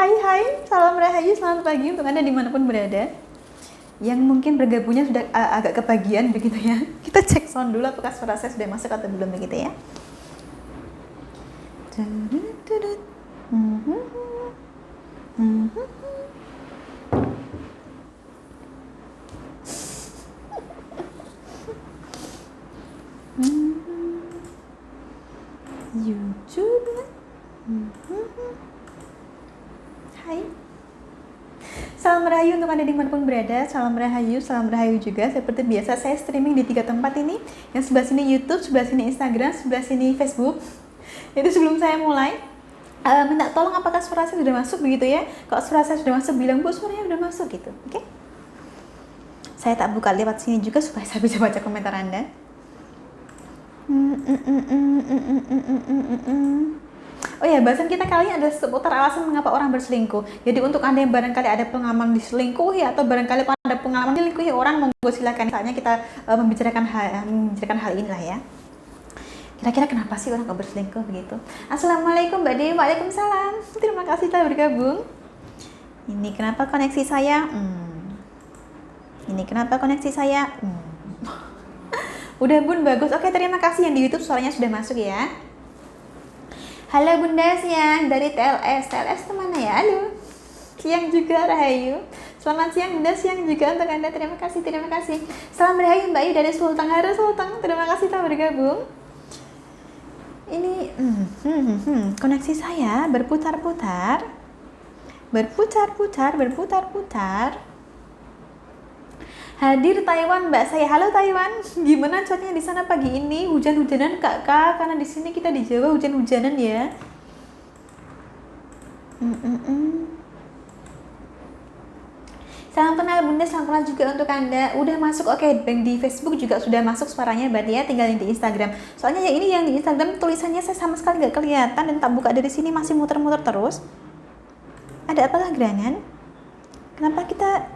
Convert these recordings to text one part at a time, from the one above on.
Hai, salam rahayu, selamat pagi untuk Anda dimanapun berada. Yang mungkin bergabungnya sudah agak kebagian begitu ya. Kita cek sound dulu apakah suara saya sudah masuk atau belum begitu ya. YouTube. Hai. Salam rahayu untuk Anda dimanapun berada. Salam rahayu juga. Seperti biasa saya streaming di 3 tempat ini. Yang sebelah sini YouTube, sebelah sini Instagram, sebelah sini Facebook. Jadi sebelum saya mulai, minta tolong apakah suara saya sudah masuk begitu ya. Kalau suara saya sudah masuk, bilang Bu suaranya sudah masuk gitu. Oke? Saya tak buka lewat sini juga supaya saya bisa baca komentar Anda. Oh ya, bahasan kita kali ini adalah seputar alasan mengapa orang berselingkuh. Jadi untuk Anda yang barangkali ada pengalaman diselingkuhi atau barangkali ada pengalaman diselingkuhi orang, monggo silakan. Misalnya kita membicarakan hal inilah ya. Kira-kira kenapa sih orang kok berselingkuh begitu? Assalamualaikum Mbak Dewi, waalaikumsalam. Terima kasih telah bergabung. Ini kenapa koneksi saya? Ini kenapa koneksi saya? Udah Bun, bagus. Oke, terima kasih yang di YouTube suaranya sudah masuk ya. Halo Bunda Siang dari TLS. TLS kemana ya? Halo. Siang juga Rahayu. Selamat siang Bunda Siang juga untuk Anda. Terima kasih. Salam Rahayu Mbak Yu dari Sultan. Halo Sultan. Terima kasih telah bergabung. Ini koneksi saya berputar-putar. Hadir Taiwan Mbak saya. Halo Taiwan. Gimana cuacanya di sana pagi ini? Hujan-hujanan Kak? Karena di sini kita di Jawa hujan-hujanan ya. Salam kenal Bunda, salam kenal juga untuk Anda. Udah masuk, oke, di Facebook juga sudah masuk suaranya berarti ya, tinggal yang di Instagram. Soalnya yang di Instagram tulisannya saya sama sekali nggak kelihatan dan tak buka dari sini, masih muter-muter terus. Ada apakah gerangan? Kenapa kita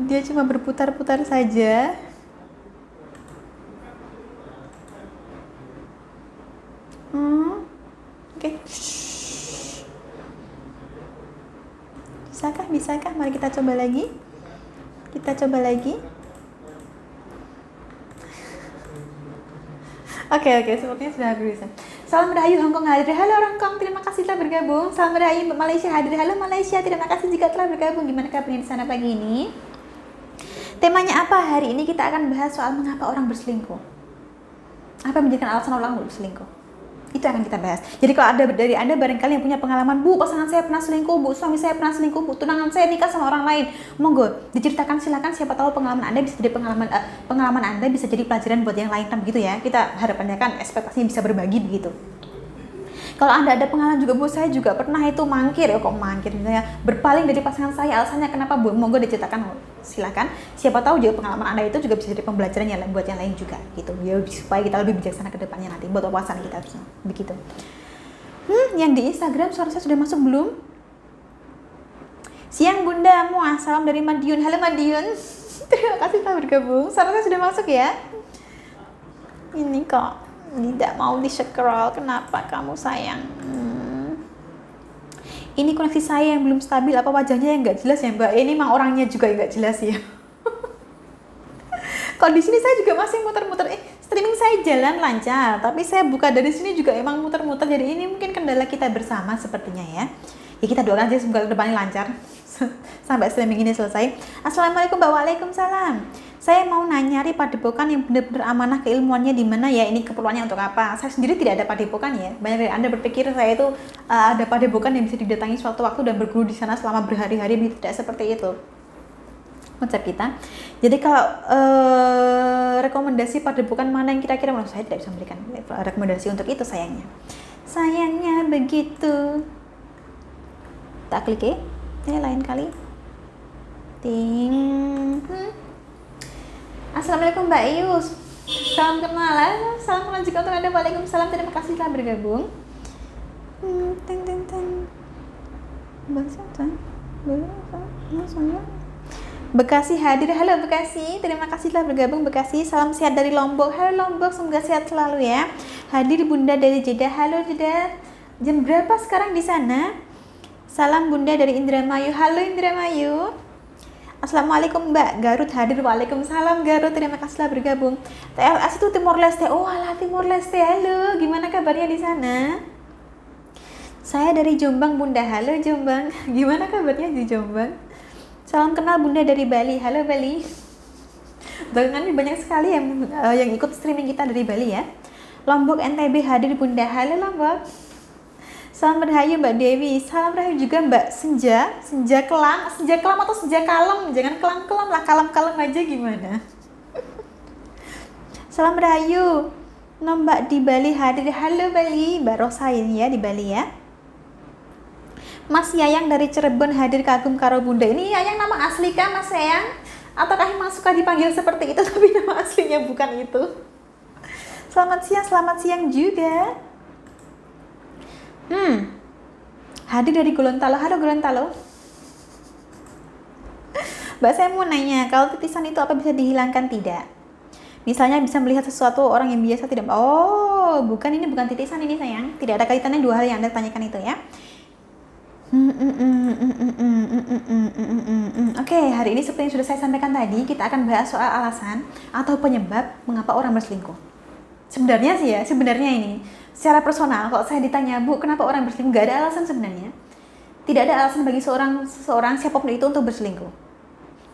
dia cuma berputar-putar saja. Oke. Bisakah? Mari kita coba lagi. Oke, sepertinya sudah bisa. Salam Rahayu Hongkong hadir. Halo Hongkong, terima kasih telah bergabung. Salam Rahayu Malaysia hadir. Halo Malaysia, terima kasih juga telah bergabung. Gimana kabarnya di sana pagi ini? Temanya apa? Hari ini kita akan bahas soal mengapa orang berselingkuh. Apa yang menjadikan alasan orang berselingkuh? Itu akan kita bahas. Jadi kalau ada dari Anda barangkali yang punya pengalaman, Bu, pasangan saya pernah selingkuh, Bu, suami saya pernah selingkuh, Bu, tunangan saya nikah sama orang lain, monggo diceritakan, silakan. Siapa tahu pengalaman Anda bisa jadi pengalaman Anda bisa jadi pelajaran buat yang lain kan begitu ya. Kita harapannya kan ekspektasinya bisa berbagi begitu. Kalau Anda ada pengalaman juga, Bu, saya juga pernah itu mangkir misalnya berpaling dari pasangan saya, alasannya kenapa, Bu, monggo diceritakan, silakan. Siapa tahu juga pengalaman Anda itu juga bisa jadi pembelajaran yang buat yang lain juga gitu ya, supaya kita lebih bijaksana ke depannya nanti buat wawasan kita harusnya begitu. Yang di Instagram suara saya sudah masuk belum? Siang Bunda Muah, salam dari Madiun. Halo Madiun. Terima kasih telah bergabung. Suara saya sudah masuk ya. Ini kok tidak mau di-scroll, kenapa kamu sayang? Ini koneksi saya yang belum stabil, apa wajahnya yang nggak jelas ya Mbak? Ini mah orangnya juga nggak jelas ya. Kalau di sini saya juga masih muter-muter. Streaming saya jalan lancar, tapi saya buka dari sini juga emang muter-muter. Jadi ini mungkin kendala kita bersama sepertinya ya. Ya kita doakan aja semoga depannya lancar sampai streaming ini selesai. Assalamualaikum Mbak. Waalaikumsalam. Saya mau nyari padepokan yang benar-benar amanah keilmuannya di mana ya, ini keperluannya untuk apa? Saya sendiri tidak ada padepokan ya. Banyak dari Anda berpikir saya itu ada padepokan yang bisa didatangi suatu waktu dan berguru di sana selama berhari-hari, tidak seperti itu konsep kita. Jadi kalau rekomendasi padepokan mana yang kira-kira menurut saya tidak bisa memberikan rekomendasi untuk itu sayangnya begitu. Tak klik ya, ini lain kali. Assalamualaikum Mbak Ius. Salam kenal juga untuk Anda. Waalaikumsalam, terima kasih telah bergabung. Bekasi hadir. Halo Bekasi, terima kasih telah bergabung Bekasi. Salam sehat dari Lombok. Halo Lombok, semoga sehat selalu ya. Hadir Bunda dari Jeddah. Halo Jeddah. Jam berapa sekarang di sana? Salam Bunda dari Indramayu. Halo Indramayu. Assalamualaikum Mbak. Garut hadir. Waalaikumsalam Garut. Terima kasih telah bergabung. TLS itu Timor Leste. Oh alah Timor Leste. Halo, gimana kabarnya di sana? Saya dari Jombang Bunda. Halo Jombang. Gimana kabarnya di Jombang? Salam kenal Bunda dari Bali. Halo Bali. Belakangan ini banyak sekali yang ikut streaming kita dari Bali ya. Lombok NTB hadir Bunda. Halo Lombok. Salam rahayu Mbak Dewi. Salam rahayu juga Mbak Senja. Senja kelam atau senja kalem. Jangan kelam-kelam lah, kalem-kalem aja gimana. Salam rahayu. Mbak di Bali hadir. Halo Bali. Mbak Rosa ini ya di Bali ya. Mas Yayang dari Cirebon hadir, kagum karo Bunda. Ini Yayang nama asli kan Mas Yayang? Ataukah emang suka dipanggil seperti itu tapi nama aslinya bukan itu? Selamat siang juga. Hadir dari Gorontalo. Halo Gorontalo. Mbak, saya mau nanya, kalau titisan itu apa bisa dihilangkan tidak? Misalnya bisa melihat sesuatu orang yang biasa tidak. Oh, bukan, ini bukan titisan ini sayang. Tidak ada kaitannya dua hal yang Anda tanyakan itu ya. Oke, hari ini seperti yang sudah saya sampaikan tadi, kita akan bahas soal alasan atau penyebab mengapa orang berselingkuh. Sebenarnya sih ya, sebenarnya ini secara personal, kalau saya ditanya, Bu, kenapa orang berselingkuh? Gak ada alasan sebenarnya. Tidak ada alasan bagi seorang siapapun itu untuk berselingkuh.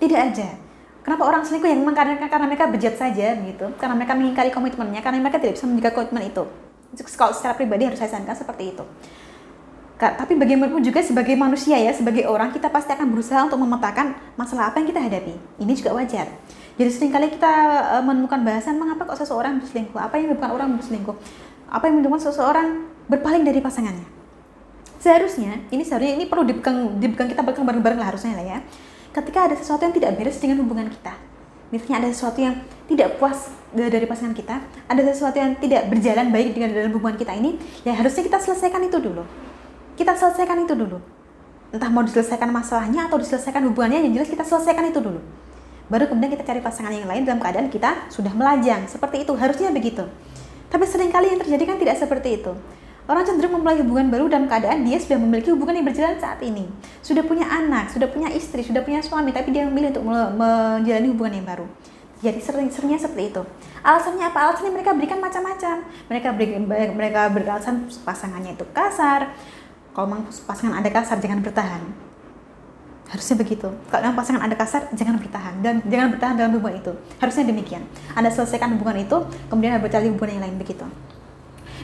Tidak ada. Kenapa orang selingkuh? Yang memang karena mereka bejat saja gitu, karena mereka mengingkari komitmennya, karena mereka tidak bisa menjaga komitmen itu. Kalau secara pribadi harus saya sarankan seperti itu. Tapi bagaimanapun juga sebagai manusia ya, sebagai orang, kita pasti akan berusaha untuk memetakan masalah apa yang kita hadapi. Ini juga wajar. Jadi seringkali kita menemukan bahasan mengapa kok seseorang berselingkuh, apa yang menyebabkan orang berselingkuh, apa yang menyebabkan seseorang berpaling dari pasangannya. Seharusnya ini perlu dipegang kita bareng-bareng lah harusnya lah ya. Ketika ada sesuatu yang tidak beres dengan hubungan kita, misalnya ada sesuatu yang tidak puas dari pasangan kita, ada sesuatu yang tidak berjalan baik dengan dalam hubungan kita ini, ya harusnya kita selesaikan itu dulu. Entah mau diselesaikan masalahnya atau diselesaikan hubungannya, yang jelas kita selesaikan itu dulu. Baru kemudian kita cari pasangan yang lain dalam keadaan kita sudah melajang. Seperti itu, harusnya begitu. Tapi seringkali yang terjadi kan tidak seperti itu. Orang cenderung memulai hubungan baru dalam keadaan dia sudah memiliki hubungan yang berjalan saat ini. Sudah punya anak, sudah punya istri, sudah punya suami, tapi dia memilih untuk menjalani hubungan yang baru. Jadi seringnya seperti itu. Alasannya apa? Alasannya mereka berikan macam-macam. Mereka beralasan pasangannya itu kasar. Kalau memang pasangan Anda kasar, jangan bertahan. Harusnya begitu. Kalau memang pasangan Anda kasar, jangan bertahan. Dan jangan bertahan dalam hubungan itu. Harusnya demikian. Anda selesaikan hubungan itu, kemudian Anda bercari hubungan yang lain begitu.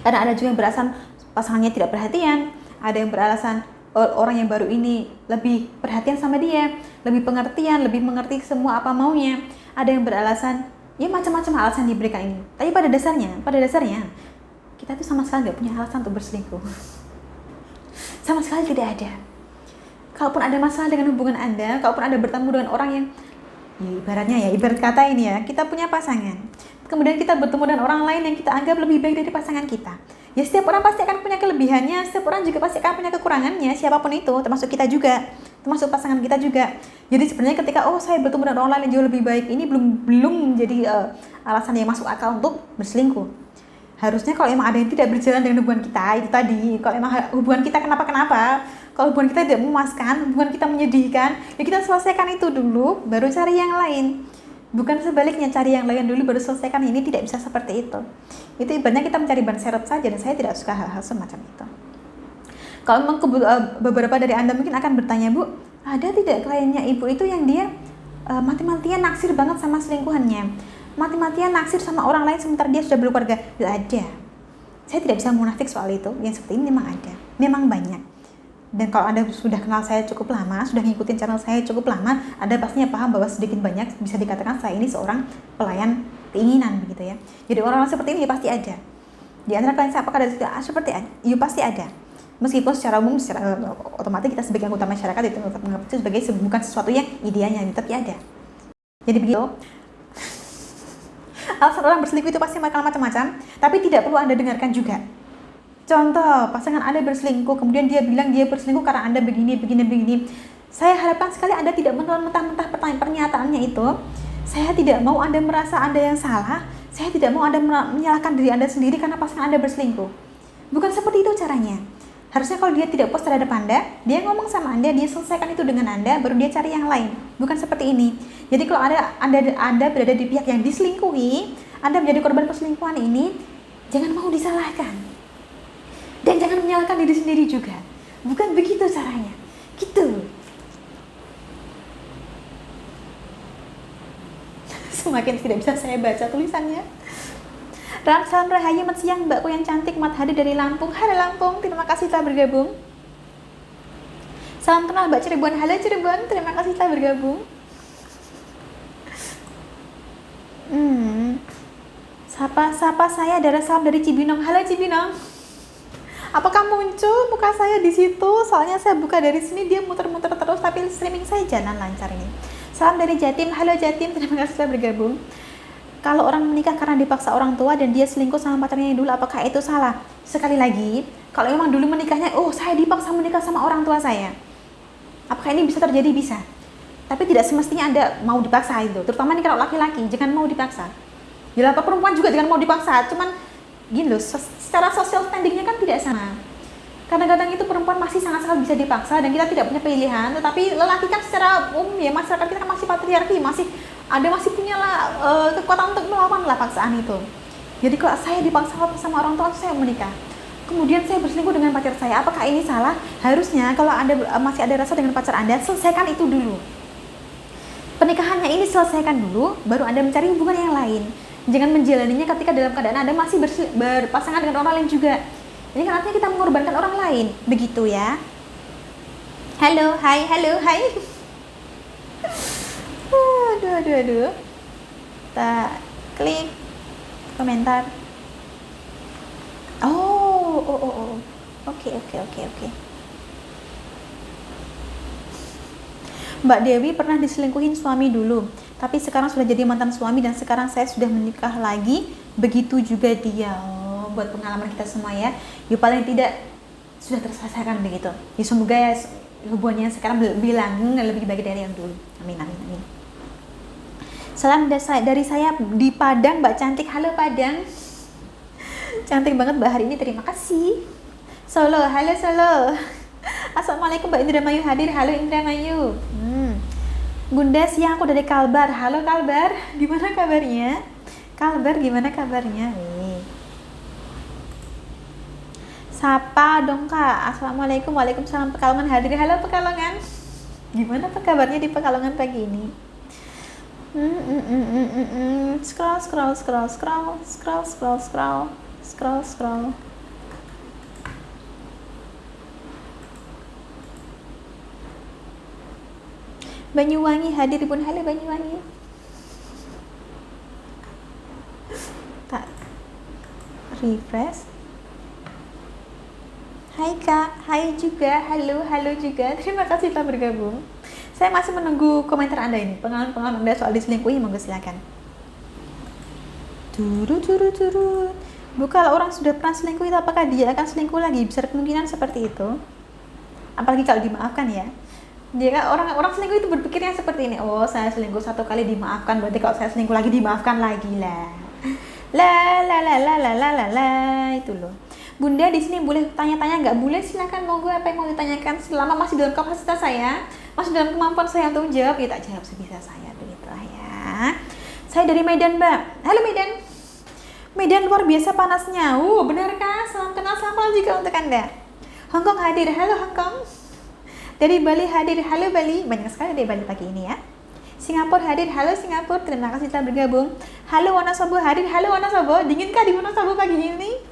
Karena ada juga yang beralasan pasangannya tidak perhatian. Ada yang beralasan orang yang baru ini lebih perhatian sama dia, lebih pengertian, lebih mengerti semua apa maunya. Ada yang beralasan, ya macam-macam alasan diberikan ini. Tapi pada dasarnya, kita tuh sama sekali nggak punya alasan untuk berselingkuh. Sama sekali tidak ada. Kalaupun ada masalah dengan hubungan Anda, kalaupun Anda bertemu dengan orang yang ibarat kata ini ya, kita punya pasangan, kemudian kita bertemu dengan orang lain yang kita anggap lebih baik dari pasangan kita. Ya setiap orang pasti akan punya kelebihannya, setiap orang juga pasti akan punya kekurangannya, siapapun itu, termasuk kita juga, termasuk pasangan kita juga. Jadi sebenarnya ketika saya bertemu dengan orang lain yang jauh lebih baik, ini belum menjadi alasan yang masuk akal untuk berselingkuh. Harusnya kalau emang ada yang tidak berjalan dengan hubungan kita, itu tadi, kalau emang hubungan kita kenapa-kenapa, kalau hubungan kita tidak memuaskan, hubungan kita menyedihkan, ya kita selesaikan itu dulu, baru cari yang lain. Bukan sebaliknya, cari yang lain dulu baru selesaikan. Ini tidak bisa seperti itu. Itu ibaratnya kita mencari ban serep saja, dan saya tidak suka hal-hal semacam itu. Kalau memang beberapa dari Anda mungkin akan bertanya, Bu, ada tidak kliennya Ibu itu yang dia mati-matian naksir banget sama selingkuhannya, mati-matian naksir sama orang lain sementara dia sudah berkeluarga? Tidak ada. Saya tidak bisa munafik soal itu. Yang seperti ini memang ada, memang banyak. Dan kalau Anda sudah kenal saya cukup lama, sudah ngikutin channel saya cukup lama, Anda pastinya paham bahwa sedikit banyak bisa dikatakan saya ini seorang pelayan keinginan begitu ya. Jadi orang-orang seperti ini pasti ada. Di antara klien saya apakah ada seperti itu? Pasti ada. Meskipun secara umum, secara otomatis kita sebagai anggota masyarakat itu menganggap itu sebagai bukan sesuatu yang idealnya, tapi ada. Jadi begitu. Alasan orang berselingkuh itu pasti macam-macam, tapi tidak perlu Anda dengarkan juga. Contoh, pasangan Anda berselingkuh, kemudian dia bilang dia berselingkuh karena Anda begini. Saya harapkan sekali Anda tidak menelan mentah-mentah pernyataannya itu. Saya tidak mau Anda merasa Anda yang salah. Saya tidak mau Anda menyalahkan diri Anda sendiri karena pasangan Anda berselingkuh. Bukan seperti itu caranya. Harusnya kalau dia tidak puas terhadap Anda, dia ngomong sama Anda, dia selesaikan itu dengan Anda, baru dia cari yang lain. Bukan seperti ini. Jadi kalau Anda berada di pihak yang diselingkuhi, Anda menjadi korban perselingkuhan ini, jangan mau disalahkan. Dan jangan menyalahkan diri sendiri juga. Bukan begitu caranya. Gitu. Semakin tidak bisa saya baca tulisannya. Salam Rahayu, selamat siang mbakku yang cantik, Mat Hadi dari Lampung. Halo Lampung, terima kasih telah bergabung. Salam kenal Mbak Cirebon. Halo Cirebon, terima kasih telah bergabung. Sapa saya adalah salam dari Cibinong. Halo Cibinong. Apakah muncul muka saya di situ? Soalnya saya buka dari sini dia muter-muter terus, tapi streaming saya jalan lancar ini. Salam dari Jatim. Halo Jatim, terima kasih telah bergabung. Kalau orang menikah karena dipaksa orang tua dan dia selingkuh sama pacarnya yang dulu, apakah itu salah? Sekali lagi, kalau memang dulu menikahnya, saya dipaksa menikah sama orang tua saya. Apakah ini bisa terjadi? Bisa. Tapi tidak semestinya Anda mau dipaksa itu. Terutama nih kalau laki-laki, jangan mau dipaksa. Ya lah, perempuan juga jangan mau dipaksa. Cuman gini loh, secara social standingnya kan tidak sama. Kadang-kadang itu perempuan masih sangat-sangat bisa dipaksa dan kita tidak punya pilihan. Tetapi lelaki kan secara umum ya, masyarakat kita kan masih patriarki, masih punya kekuatan untuk melawan lah paksaan itu. Jadi kalau saya dipaksa sama orang tua, saya menikah. Kemudian saya berselingkuh dengan pacar saya. Apakah ini salah? Harusnya kalau Anda masih ada rasa dengan pacar Anda, selesaikan itu dulu. Pernikahannya ini selesaikan dulu, baru Anda mencari hubungan yang lain. Jangan menjalaninya ketika dalam keadaan Anda masih berpasangan dengan orang lain juga. Ini kan artinya kita mengorbankan orang lain. Begitu ya. Halo, hai. Aduh. Kita klik komentar. Oh. Oke. Mbak Dewi pernah diselingkuhin suami dulu, tapi sekarang sudah jadi mantan suami dan sekarang saya sudah menikah lagi. Begitu juga dia. Buat pengalaman kita semua ya. Paling tidak sudah terselesaikan begitu. Semoga ya hubungannya sekarang lebih langgeng, lebih baik dari yang dulu. Amin. Salam dari saya di Padang, Mbak Cantik. Halo Padang. Cantik banget Mbak hari ini, terima kasih. Solo, halo Solo. Assalamualaikum Mbak Indramayu hadir. Halo Indramayu. Bunda siang, aku dari Kalbar. Halo Kalbar, gimana kabarnya? Kalbar gimana kabarnya? Sapa dong Kak. Assalamualaikum. Waalaikumsalam. Pekalongan hadir. Halo Pekalongan. Gimana kabarnya di Pekalongan pagi ini? Scroll. Banyuwangi hadir pun. Halo Banyuwangi. Tak refresh. Hai Kak, hai juga, halo juga. Terima kasih telah bergabung. Saya masih menunggu komentar Anda ini. Pengalaman Anda soal diselingkuhi, monggo silakan. Turut. Kalau orang sudah pernah selingkuh itu apakah dia akan selingkuh lagi? Besar kemungkinan seperti itu. Apalagi kalau dimaafkan ya. Dia kan orang selingkuh itu berpikirnya seperti ini. Oh, saya selingkuh satu kali dimaafkan, berarti kalau saya selingkuh lagi dimaafkan lagi lah. Itu loh. Bunda di sini boleh tanya-tanya nggak? Boleh, silakan, monggo apa yang mau ditanyakan selama masih dalam kapasitas saya, masih dalam kemampuan saya untuk menjawab, ya tak jawab sebisa saya, begitulah ya. Saya dari Medan Mbak. Halo Medan. Medan luar biasa panasnya. Benarkah? Salam kenal, salam juga untuk Anda. Hongkong hadir. Halo Hongkong. Dari Bali hadir. Halo Bali. Banyak sekali dari Bali pagi ini ya. Singapura hadir. Halo Singapura. Terima kasih telah bergabung. Halo Wonosobo hadir. Halo Wonosobo. Dinginkah di Wonosobo pagi ini?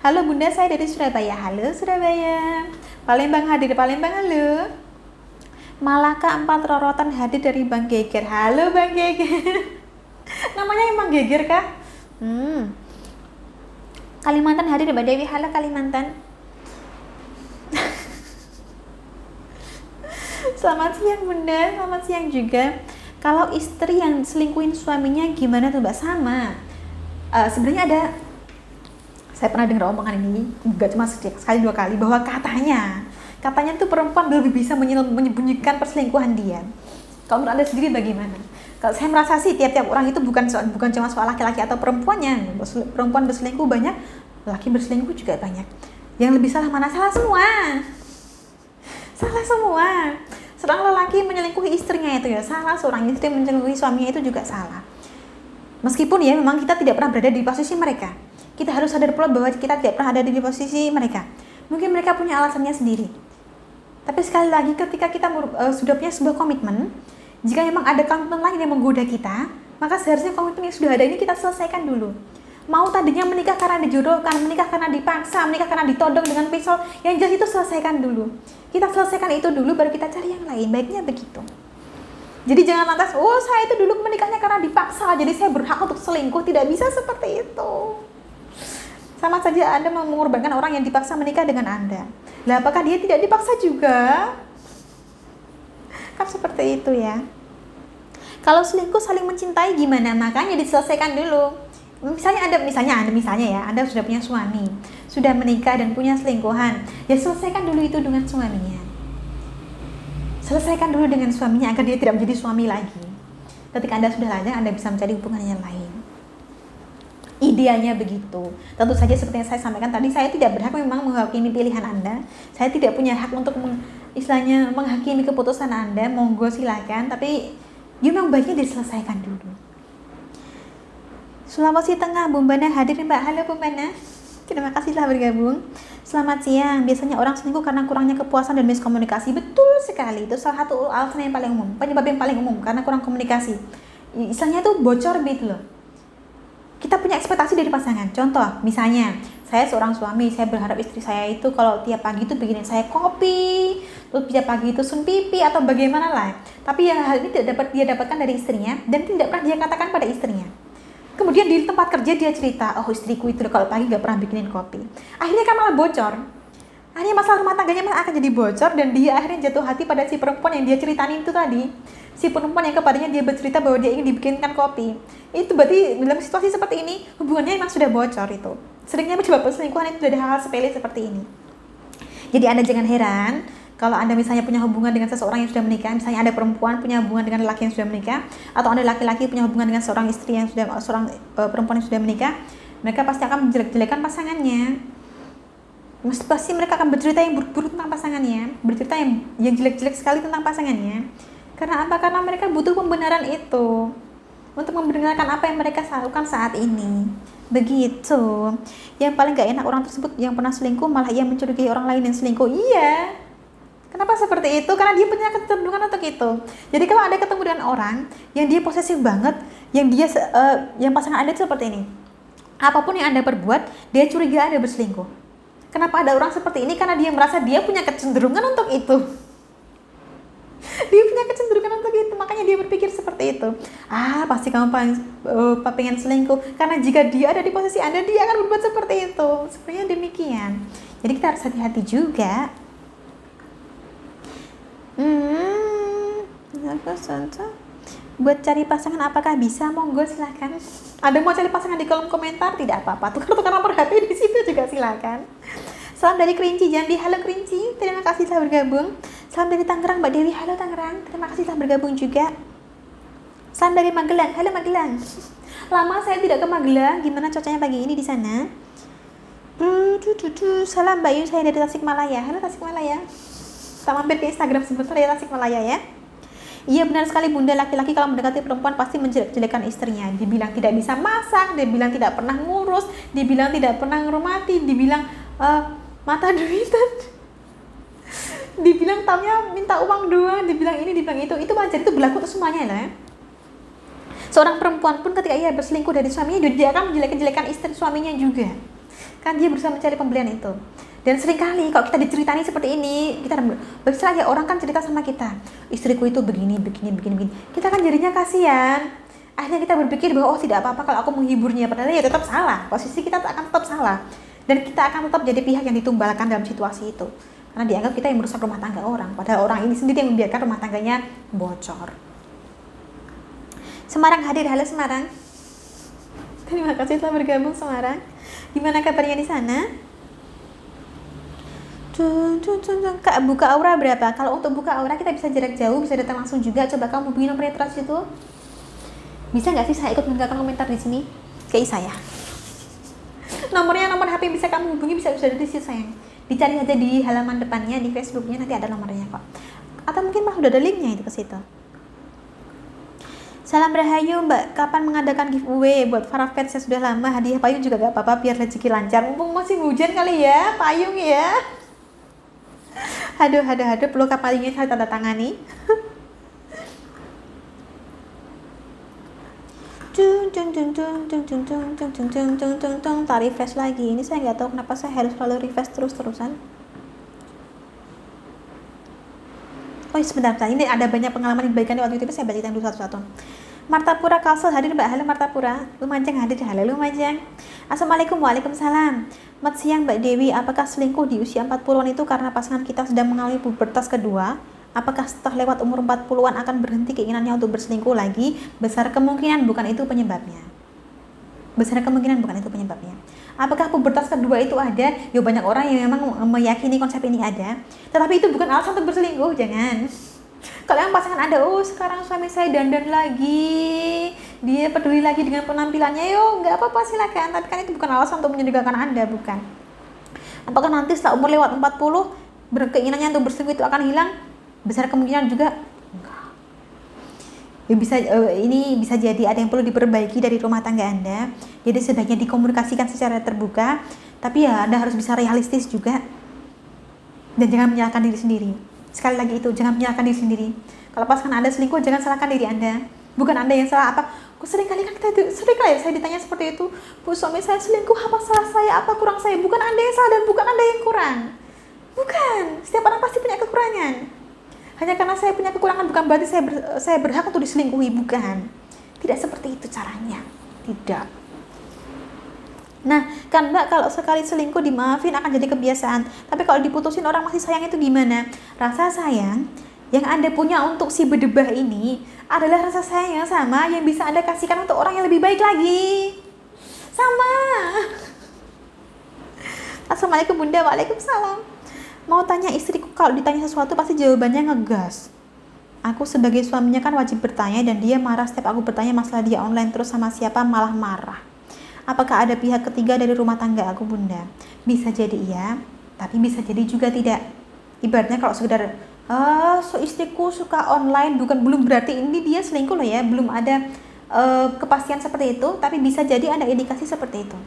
Halo Bunda, saya dari Surabaya. Halo Surabaya. Palembang hadir. Palembang halo. Malaka 4 Rorotan hadir dari Bang Geger. Halo Bang Geger. Namanya emang Geger kah? Kalimantan hadir Mbak Dewi. Halo Kalimantan. Selamat siang Bunda, selamat siang juga. Kalau istri yang selingkuhin suaminya gimana tuh Mbak? Sama. Sebenarnya saya pernah dengar omongan ini, enggak cuma sekali 2 kali, bahwa katanya Katanya tuh perempuan lebih bisa menyembunyikan perselingkuhan dia. Kalau menurut Anda sendiri bagaimana? Kalau saya merasa sih tiap-tiap orang itu bukan cuma soal laki-laki atau perempuannya. Perempuan berselingkuh banyak, laki berselingkuh juga banyak. Yang lebih salah mana? Salah semua. Salah semua. Seorang lelaki menyelingkuhi istrinya itu ya salah, seorang istri menyelingkuhi suaminya itu juga salah. Meskipun ya memang kita tidak pernah berada di posisi mereka. Kita harus sadar pula bahwa kita tidak pernah ada di posisi mereka. Mungkin mereka punya alasannya sendiri. Tapi sekali lagi ketika kita sudah punya sebuah komitmen, jika memang ada komitmen lain yang menggoda kita, maka seharusnya komitmen yang sudah ada ini kita selesaikan dulu. Mau tadinya menikah karena dijodohkan, menikah karena dipaksa, menikah karena ditodong dengan pisau, yang jelas itu selesaikan dulu. Kita selesaikan itu dulu baru kita cari yang lain, baiknya begitu. Jadi jangan lantas, oh saya itu dulu menikahnya karena dipaksa, jadi saya berhak untuk selingkuh. Tidak bisa seperti itu. Sama saja Anda mau mengorbankan orang yang dipaksa menikah dengan Anda. Lah apakah dia tidak dipaksa juga? Kan seperti itu ya. Kalau selingkuh saling mencintai gimana? Makanya diselesaikan dulu. Misalnya Anda sudah punya suami, sudah menikah dan punya selingkuhan. Ya selesaikan dulu itu dengan suaminya. Selesaikan dulu dengan suaminya agar dia tidak menjadi suami lagi. Ketika Anda sudah lajang, Anda bisa mencari hubungan yang lain. Idealnya begitu. Tentu saja seperti yang saya sampaikan tadi, saya tidak berhak memang menghakimi pilihan Anda. Saya tidak punya hak untuk menghakimi keputusan Anda. Monggo silakan, tapi memang baiknya diselesaikan dulu. Sulawesi Tengah, Bumbana hadir Mbak. Halo Bumbana. Terima kasih telah bergabung. Selamat siang. Biasanya orang selingkuh karena kurangnya kepuasan dan miskomunikasi. Betul sekali. Itu salah satu alasan yang paling umum. Penyebab yang paling umum karena kurang komunikasi. Istilahnya itu bocor gitu loh. Kita punya ekspektasi dari pasangan. Contoh, misalnya saya seorang suami, saya berharap istri saya itu kalau tiap pagi itu bikinin saya kopi, terus tiap pagi itu sun pipi atau bagaimana lah. Tapi ya hal ini tidak dapat dia dapatkan dari istrinya dan tidak pernah dia katakan pada istrinya. Kemudian di tempat kerja dia cerita, oh istriku itu kalau pagi gak pernah bikinin kopi. Akhirnya kan malah bocor. Akhirnya masalah rumah tangganya malah akan jadi bocor dan dia akhirnya jatuh hati pada si perempuan yang dia ceritain itu tadi. Si perempuan yang kepadanya dia bercerita bahwa dia ingin dibikinkan kopi. Itu berarti dalam situasi seperti ini hubungannya memang sudah bocor itu. Seringnya penyebab perselingkuhan itu dari hal-hal sepele seperti ini. Jadi Anda jangan heran kalau Anda misalnya punya hubungan dengan seseorang yang sudah menikah, misalnya ada perempuan punya hubungan dengan laki yang sudah menikah, atau ada laki-laki punya hubungan dengan seorang istri yang perempuan yang sudah menikah, mereka pasti akan menjelek-jelekan pasangannya. Pasti mereka akan bercerita yang buruk-buruk tentang pasangannya, bercerita yang jelek-jelek sekali tentang pasangannya. Karena apa? Karena mereka butuh pembenaran itu untuk membenarkan apa yang mereka lakukan saat ini. Begitu. Yang paling gak enak orang tersebut yang pernah selingkuh malah ia mencurigai orang lain yang selingkuh. Iya. Kenapa seperti itu? Karena dia punya kecenderungan untuk itu. Jadi kalau Anda ketemu dengan orang yang dia posesif banget, yang pasangan Anda itu seperti ini. Apapun yang Anda perbuat, dia curiga Anda berselingkuh. Kenapa ada orang seperti ini? Karena dia merasa dia punya kecenderungan untuk itu. Dia punya kecenderungan untuk itu, makanya dia berpikir seperti itu. Pasti kamu pengen selingkuh. Karena jika dia ada di posisi Anda, dia akan berbuat seperti itu. Sebenarnya demikian. Jadi kita harus hati-hati juga. Buat cari pasangan apakah bisa? Monggo silahkan. Ada mau cari pasangan di kolom komentar? Tidak apa-apa. Tukar-tukar nomor HP di situ juga silahkan. Salam dari Kerinci Jambi. Halo Kerinci, terima kasih telah bergabung. Salam dari Tangerang Mbak Dewi. Halo Tangerang, terima kasih telah bergabung juga. Salam dari Magelang. Halo Magelang. Lama saya tidak ke Magelang. Gimana cuacanya pagi ini di sana? Salam Mbak Yu, saya dari Tasikmalaya. Halo Tasikmalaya. Kita mampir ke Instagram sebentar ya Tasikmalaya ya. Iya benar sekali Bunda, laki-laki kalau mendekati perempuan pasti menjelek-jelekan istrinya. Dibilang tidak bisa masak, dibilang tidak pernah ngurus, dibilang tidak pernah ngurmati, dibilang mata duitan, dibilang tamunya minta uang doang, dibilang ini, dibilang itu wajar, itu berlaku untuk semuanya lah ya. Seorang perempuan pun ketika ia berselingkuh dari suaminya, dia akan menjelek-jelekan istri suaminya juga. Kan dia berusaha mencari pembelian itu. Dan seringkali kalau kita diceritani seperti ini, kita misalnya orang kan cerita sama kita, istriku itu begini. Kita kan jadinya kasihan. Akhirnya kita berpikir bahwa tidak apa-apa kalau aku menghiburnya, padahal ya tetap salah. Posisi kita akan tetap salah. Dan kita akan tetap jadi pihak yang ditumbalkan dalam situasi itu. Karena dianggap kita yang merusak rumah tangga orang, padahal orang ini sendiri yang membiarkan rumah tangganya bocor. Semarang hadir. Halo Semarang. Terima kasih telah bergabung Semarang. Gimana kabarnya di sana? Kak, buka aura berapa? Kalau untuk buka aura kita bisa jarak jauh, bisa datang langsung juga. Coba kamu hubungi nomor yang terakhir itu. Bisa nggak sih saya ikut meninggalkan komentar di sini? Kayak saya. Nomornya nomor HP bisa kamu hubungi, bisa ada di sini sayang. Dicari aja di halaman depannya di Facebooknya, nanti ada nomornya kok. Atau mungkin malah udah ada linknya itu ke situ. Salam Rahayu Mbak, kapan mengadakan giveaway buat para fans yang sudah lama? Hadiah payung juga gak apa-apa biar rezeki lancar. Mumpung masih hujan kali ya, payung ya. Aduh, perlu kapalnya saya tanda tangani. Tak refresh lagi. Ini saya nggak tahu kenapa saya harus selalu refresh terus-terusan. Oh sebentar, ini ada banyak pengalaman yang diberikan di waktu itu, saya bacakan dulu satu-satu. Martapura Kalsel hadir Mbak. Halo Martapura. Lumajang hadir. Halo Lumajang. Assalamualaikum. Waalaikumsalam. Selamat siang Mbak Dewi. Apakah selingkuh di usia 40-an itu karena pasangan kita sedang mengalami pubertas kedua? Apakah setelah lewat umur 40-an akan berhenti keinginannya untuk berselingkuh lagi? Besar kemungkinan bukan itu penyebabnya. Apakah pubertas kedua itu ada? Ya banyak orang yang memang meyakini konsep ini ada. Tetapi itu bukan alasan untuk berselingkuh, jangan. Kalau yang pasangan ada, oh sekarang suami saya dandan lagi, dia peduli lagi dengan penampilannya, yo nggak apa-apa silakan. Tapi kan itu bukan alasan untuk menyedihkan Anda, bukan. Apakah nanti setelah umur lewat 40, berkeinginannya untuk berselingkuh itu akan hilang? Besar kemungkinan juga enggak. Ya ini bisa jadi ada yang perlu diperbaiki dari rumah tangga Anda. Jadi sebaiknya dikomunikasikan secara terbuka. Tapi ya Anda harus bisa realistis juga. Dan jangan menyalahkan diri sendiri. Sekali lagi itu, jangan menyalahkan diri sendiri. Kalau pasangan Anda selingkuh, jangan salahkan diri Anda. Bukan Anda yang salah. Seringkali saya ditanya seperti itu. Bu, suami saya selingkuh, apa salah saya, apa kurang saya? Bukan Anda yang salah dan bukan Anda yang kurang. Bukan. Setiap orang pasti punya kekurangan. Hanya karena saya punya kekurangan bukan berarti saya berhak untuk diselingkuhi, bukan. Tidak seperti itu caranya. Tidak. Nah, kan Mbak, kalau sekali selingkuh dimaafin akan jadi kebiasaan. Tapi kalau diputusin orang masih sayang itu gimana? Rasa sayang yang Anda punya untuk si bedebah ini adalah rasa sayang yang sama yang bisa Anda kasihkan untuk orang yang lebih baik lagi. Sama. Assalamualaikum Bunda. Waalaikumsalam. Mau tanya istriku, kalau ditanya sesuatu pasti jawabannya ngegas. Aku sebagai suaminya kan wajib bertanya dan dia marah setiap aku bertanya masalah dia online terus sama siapa malah marah. Apakah ada pihak ketiga dari rumah tangga aku Bunda? Bisa jadi iya, tapi bisa jadi juga tidak. Ibaratnya kalau sekedar istriku suka online, belum berarti ini dia selingkuh loh ya. Belum ada kepastian seperti itu, tapi bisa jadi ada indikasi seperti itu.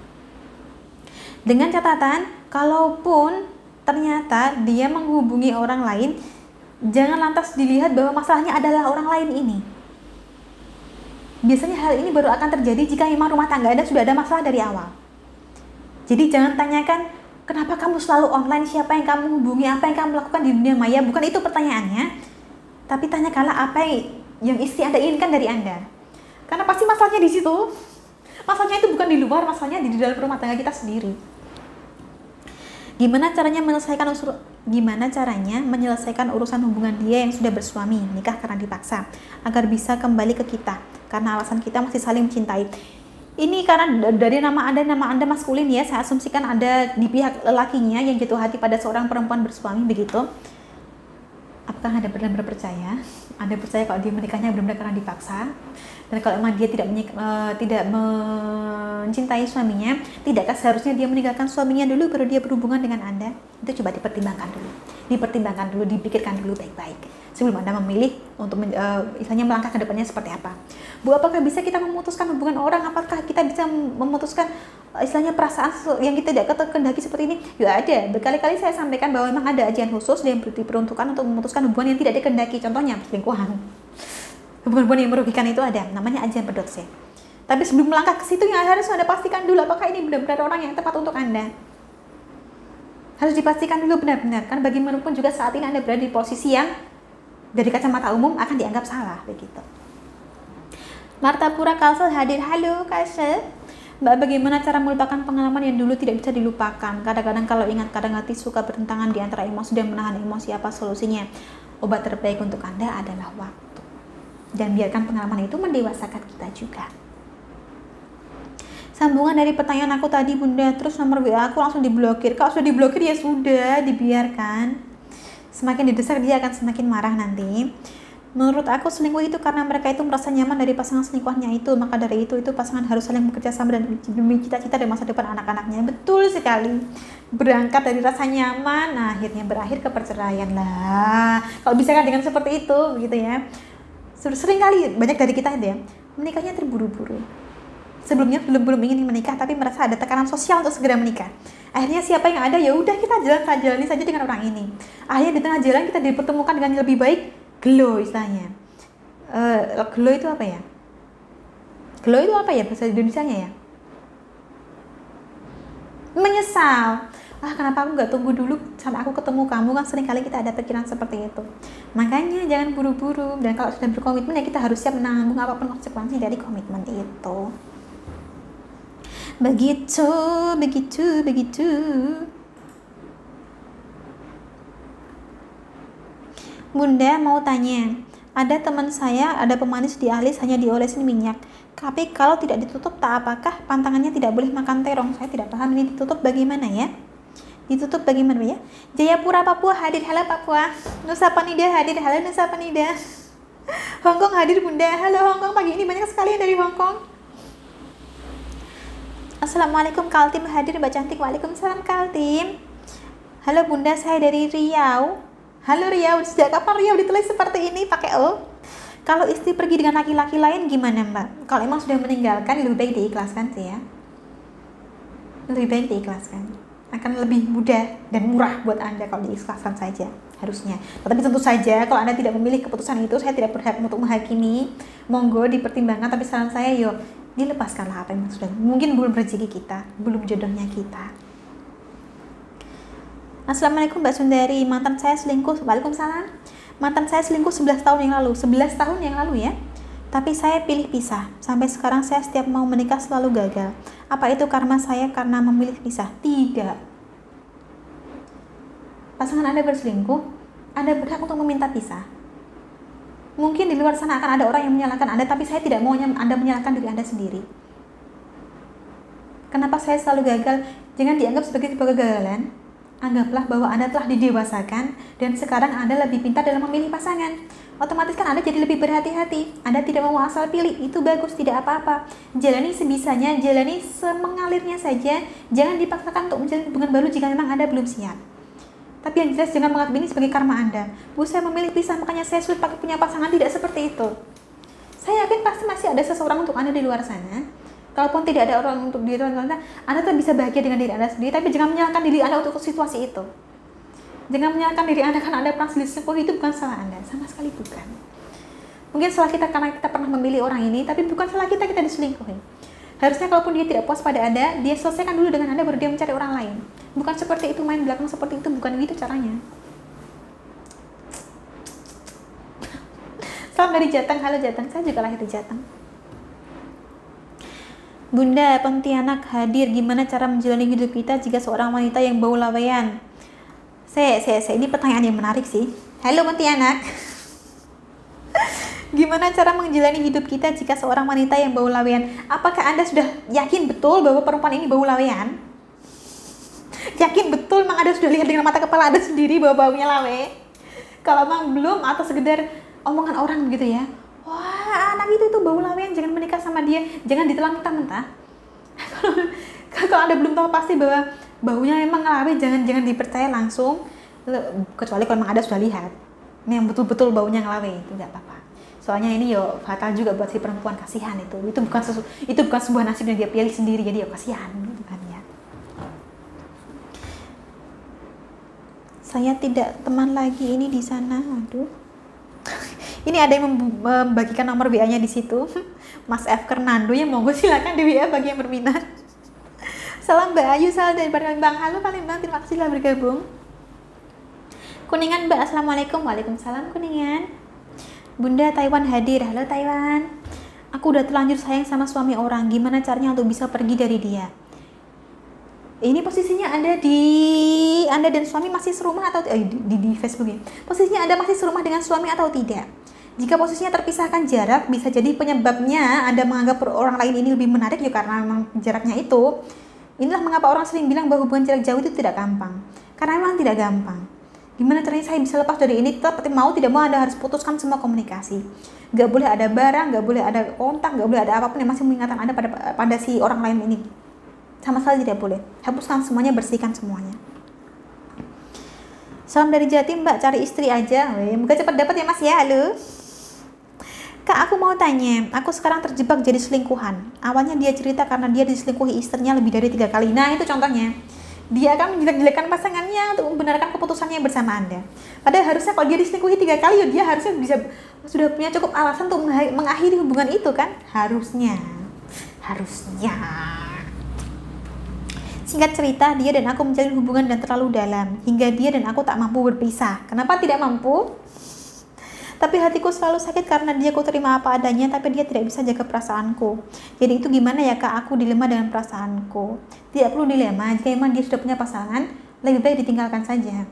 Dengan catatan, kalaupun ternyata dia menghubungi orang lain, jangan lantas dilihat bahwa masalahnya adalah orang lain ini. Biasanya hal ini baru akan terjadi jika memang rumah tangga Anda sudah ada masalah dari awal. Jadi jangan tanyakan, kenapa kamu selalu online, siapa yang kamu hubungi, apa yang kamu lakukan di dunia maya. Bukan itu pertanyaannya. Tapi tanyakanlah apa yang istri Anda inginkan dari Anda. Karena pasti masalahnya di situ. Masalahnya itu bukan di luar, masalahnya di dalam rumah tangga kita sendiri. Gimana caranya menyelesaikan urusan hubungan dia yang sudah bersuami, nikah karena dipaksa, agar bisa kembali ke kita karena alasan kita masih saling mencintai. Ini karena dari nama Anda maskulin ya, saya asumsikan ada di pihak lelakinya yang jatuh hati pada seorang perempuan bersuami begitu. Apakah Anda benar-benar percaya? Anda percaya kalau dia menikahnya benar-benar karena dipaksa? Dan kalau memang dia tidak mencintai suaminya, tidakkah seharusnya dia meninggalkan suaminya dulu baru dia berhubungan dengan Anda? Itu coba dipertimbangkan dulu, dipikirkan dulu baik-baik sebelum Anda memilih untuk istilahnya melangkah ke depannya seperti apa. Bu, apakah bisa kita memutuskan hubungan orang? Apakah kita bisa memutuskan istilahnya perasaan yang kita tidak kehendaki seperti ini? Ya ada. Berkali-kali saya sampaikan bahwa memang ada ajian khusus yang diperuntukkan untuk memutuskan hubungan yang tidak dikehendaki. Contohnya perselingkuhan. Hubungan-hubungan yang merugikan itu ada, namanya ajian pedotse. Tapi sebelum melangkah ke situ yang harus Anda pastikan dulu apakah ini benar-benar orang yang tepat untuk Anda. Harus dipastikan dulu benar-benar, kan bagaimanapun juga saat ini Anda berada di posisi yang dari kacamata umum akan dianggap salah begitu. Martapura Kalsel hadir. Halo Kalsel. Mbak, bagaimana cara melupakan pengalaman yang dulu tidak bisa dilupakan? Kadang-kadang kalau ingat, kadang hati suka bertentangan di antara emosi dan menahan emosi. Apa solusinya? Obat terbaik untuk Anda adalah waktu. Dan biarkan pengalaman itu mendewasakan kita juga. Sambungan dari pertanyaan aku tadi Bunda, terus nomor WA aku langsung diblokir. Kalau sudah diblokir ya sudah, dibiarkan. Semakin didesak dia akan semakin marah nanti. Menurut aku selingkuh itu karena mereka itu merasa nyaman dari pasangan selingkuhannya itu. Maka dari itu pasangan harus saling bekerja sama dan demi cita-cita dan masa depan anak-anaknya. Betul sekali. Berangkat dari rasa nyaman, nah akhirnya berakhir ke perceraian lah. Kalau bisa kan dengan seperti itu, begitu ya. Sering kali banyak dari kita itu ya, menikahnya terburu-buru. Sebelumnya belum ingin menikah tapi merasa ada tekanan sosial untuk segera menikah. Akhirnya siapa yang ada ya udah kita jalani saja dengan orang ini. Akhirnya di tengah jalan kita dipertemukan dengan yang lebih baik, glow istilahnya. Glow itu apa ya? Glow itu apa ya bahasa Indonesianya ya? Menyesal. Kenapa aku nggak tunggu dulu sampai aku ketemu kamu, kan seringkali kita ada pikiran seperti itu. Makanya jangan buru-buru, dan kalau sudah berkomitmen ya kita harus siap menanggung apapun konsekuensi dari komitmen itu. Begitu. Bunda mau tanya, ada teman saya ada pemanis di alis hanya diolesin minyak. Tapi kalau tidak ditutup tak apakah? Pantangannya tidak boleh makan terong. Saya tidak paham ini ditutup bagaimana ya? Ditutup bagaimana ya? Jayapura Papua hadir, halo Papua. Nusa Penida hadir, halo Nusa Penida. Hongkong hadir Bunda, halo Hongkong. Pagi ini banyak sekali dari Hongkong. Assalamualaikum Kaltim hadir, Mbak Cantik. Waalaikumsalam Kaltim. Halo Bunda, saya dari Riau. Halo Riau, sejak kapan Riau ditulis seperti ini pakai O? Kalau istri pergi dengan laki-laki lain gimana Mbak? Kalau emang sudah meninggalkan lebih baik diikhlaskan sih ya. Lebih baik diikhlaskan. Akan lebih mudah dan murah buat Anda kalau diikhlaskan saja harusnya. Tetapi tentu saja kalau Anda tidak memilih keputusan itu, saya tidak berhak untuk menghakimi. Monggo dipertimbangkan, tapi saran saya dilepaskanlah apa yang sudah mungkin belum rezeki kita, belum jodohnya kita. Assalamualaikum Mbak Sundari, mantan saya selingkuh. Waalaikumsalam. Mantan saya selingkuh 11 tahun yang lalu. 11 tahun yang lalu ya. Tapi saya pilih pisah. Sampai sekarang saya setiap mau menikah selalu gagal. Apa itu karma saya karena memilih pisah? Tidak. Pasangan Anda berselingkuh, Anda berhak untuk meminta pisah. Mungkin di luar sana akan ada orang yang menyalahkan Anda, tapi saya tidak mau Anda menyalahkan diri Anda sendiri. Kenapa saya selalu gagal? Jangan dianggap sebagai sebuah kegagalan. Anggaplah bahwa Anda telah didewasakan dan sekarang Anda lebih pintar dalam memilih pasangan. Otomatis kan Anda jadi lebih berhati-hati. Anda tidak mau asal pilih, itu bagus, tidak apa-apa. Jalani sebisanya, jalani semengalirnya saja. Jangan dipaksakan untuk menjalin hubungan baru jika memang Anda belum siap. Tapi yang jelas jangan menganggap ini sebagai karma Anda. Bu, saya memilih pisah, makanya saya sulit punya pasangan. Tidak seperti itu. Saya yakin pasti masih ada seseorang untuk Anda di luar sana. Kalaupun tidak ada orang untuk diri Anda, Anda tetap bisa bahagia dengan diri Anda sendiri. Tapi jangan menyalahkan diri Anda untuk situasi itu. Jangan menyalahkan diri Anda karena Anda pernah selingkuh, itu bukan salah Anda. Sama sekali bukan. Mungkin salah kita karena kita pernah memilih orang ini, tapi bukan salah kita diselingkuhi. Harusnya kalaupun dia tidak puas pada Anda, dia selesaikan dulu dengan Anda, baru dia mencari orang lain. Bukan seperti itu, main belakang seperti itu, bukan gitu caranya. Salam dari Jateng, halo Jateng, saya juga lahir di Jateng. Bunda, Pontianak hadir, gimana cara menjalani hidup kita jika seorang wanita yang bau lawean? Ini pertanyaan yang menarik sih. Halo Pontianak. Gimana cara menjalani hidup kita jika seorang wanita yang bau lawean? Apakah Anda sudah yakin betul bahwa perempuan ini bau lawean? Yakin betul memang Anda sudah lihat dengan mata kepala Anda sendiri bahwa baunya lawe? Kalau memang belum, atau sekedar omongan orang begitu ya, wah anak itu bau lawean, jangan menikah sama dia, jangan ditelan mentah-mentah. Kalau Anda belum tahu pasti bahwa baunya memang lawe, jangan dipercaya langsung, kecuali kalau memang Anda sudah lihat yang betul-betul baunya ngelawe, itu nggak apa-apa. Soalnya ini fatal juga buat si perempuan, kasihan itu bukan sebuah nasib yang dia pilih sendiri, jadi kasihan gitu kan ya. Saya tidak teman lagi ini di sana, aduh. Ini ada yang membagikan nomor WA-nya di situ. Mas F. Fernando ya, monggo silakan di WA bagi yang berminat. Salam Mbak Ayu, salam dari Palembang. Halo Palembang, terima kasih telah bergabung. Kuningan Mbak, assalamualaikum. Waalaikumsalam Kuningan. Bunda Taiwan hadir, halo Taiwan. Aku udah terlanjur sayang sama suami orang, gimana caranya untuk bisa pergi dari dia? Ini posisinya Anda dan suami masih serumah atau di Facebook ya? Posisinya Anda masih serumah dengan suami atau tidak? Jika posisinya terpisahkan jarak, bisa jadi penyebabnya Anda menganggap orang lain ini lebih menarik ya karena memang jaraknya itu. Inilah mengapa orang sering bilang bahwa hubungan jarak jauh itu tidak gampang. Karena memang tidak gampang. Gimana caranya saya bisa lepas dari ini? Tetap mau tidak mau Anda harus putuskan semua komunikasi. Gak boleh ada barang, gak boleh ada kontak, gak boleh ada apapun yang masih mengingatkan Anda pada si orang lain ini. Sama sekali tidak boleh. Hapuskan semuanya, bersihkan semuanya. Salam dari Jatim, Mbak, cari istri aja. Moga cepat dapat ya Mas ya. Halo. Kak, aku mau tanya, aku sekarang terjebak jadi selingkuhan. Awalnya dia cerita karena dia diselingkuhi istrinya lebih dari 3 kali. Nah, itu contohnya. Dia akan menjelek-jelekan pasangannya untuk membenarkan keputusannya bersama Anda. Padahal harusnya kalau dia diselingkuhi 3 kali, ya dia harusnya sudah punya cukup alasan untuk mengakhiri hubungan itu kan? Harusnya. Singkat cerita, dia dan aku menjalin hubungan dan terlalu dalam, hingga dia dan aku tak mampu berpisah. Kenapa tidak mampu? Tapi hatiku selalu sakit karena dia ku terima apa adanya, tapi dia tidak bisa jaga perasaanku. Jadi itu gimana ya Kak, aku dilema dengan perasaanku. Tidak perlu dilema, jika memang dia sudah punya pasangan, lebih baik ditinggalkan saja.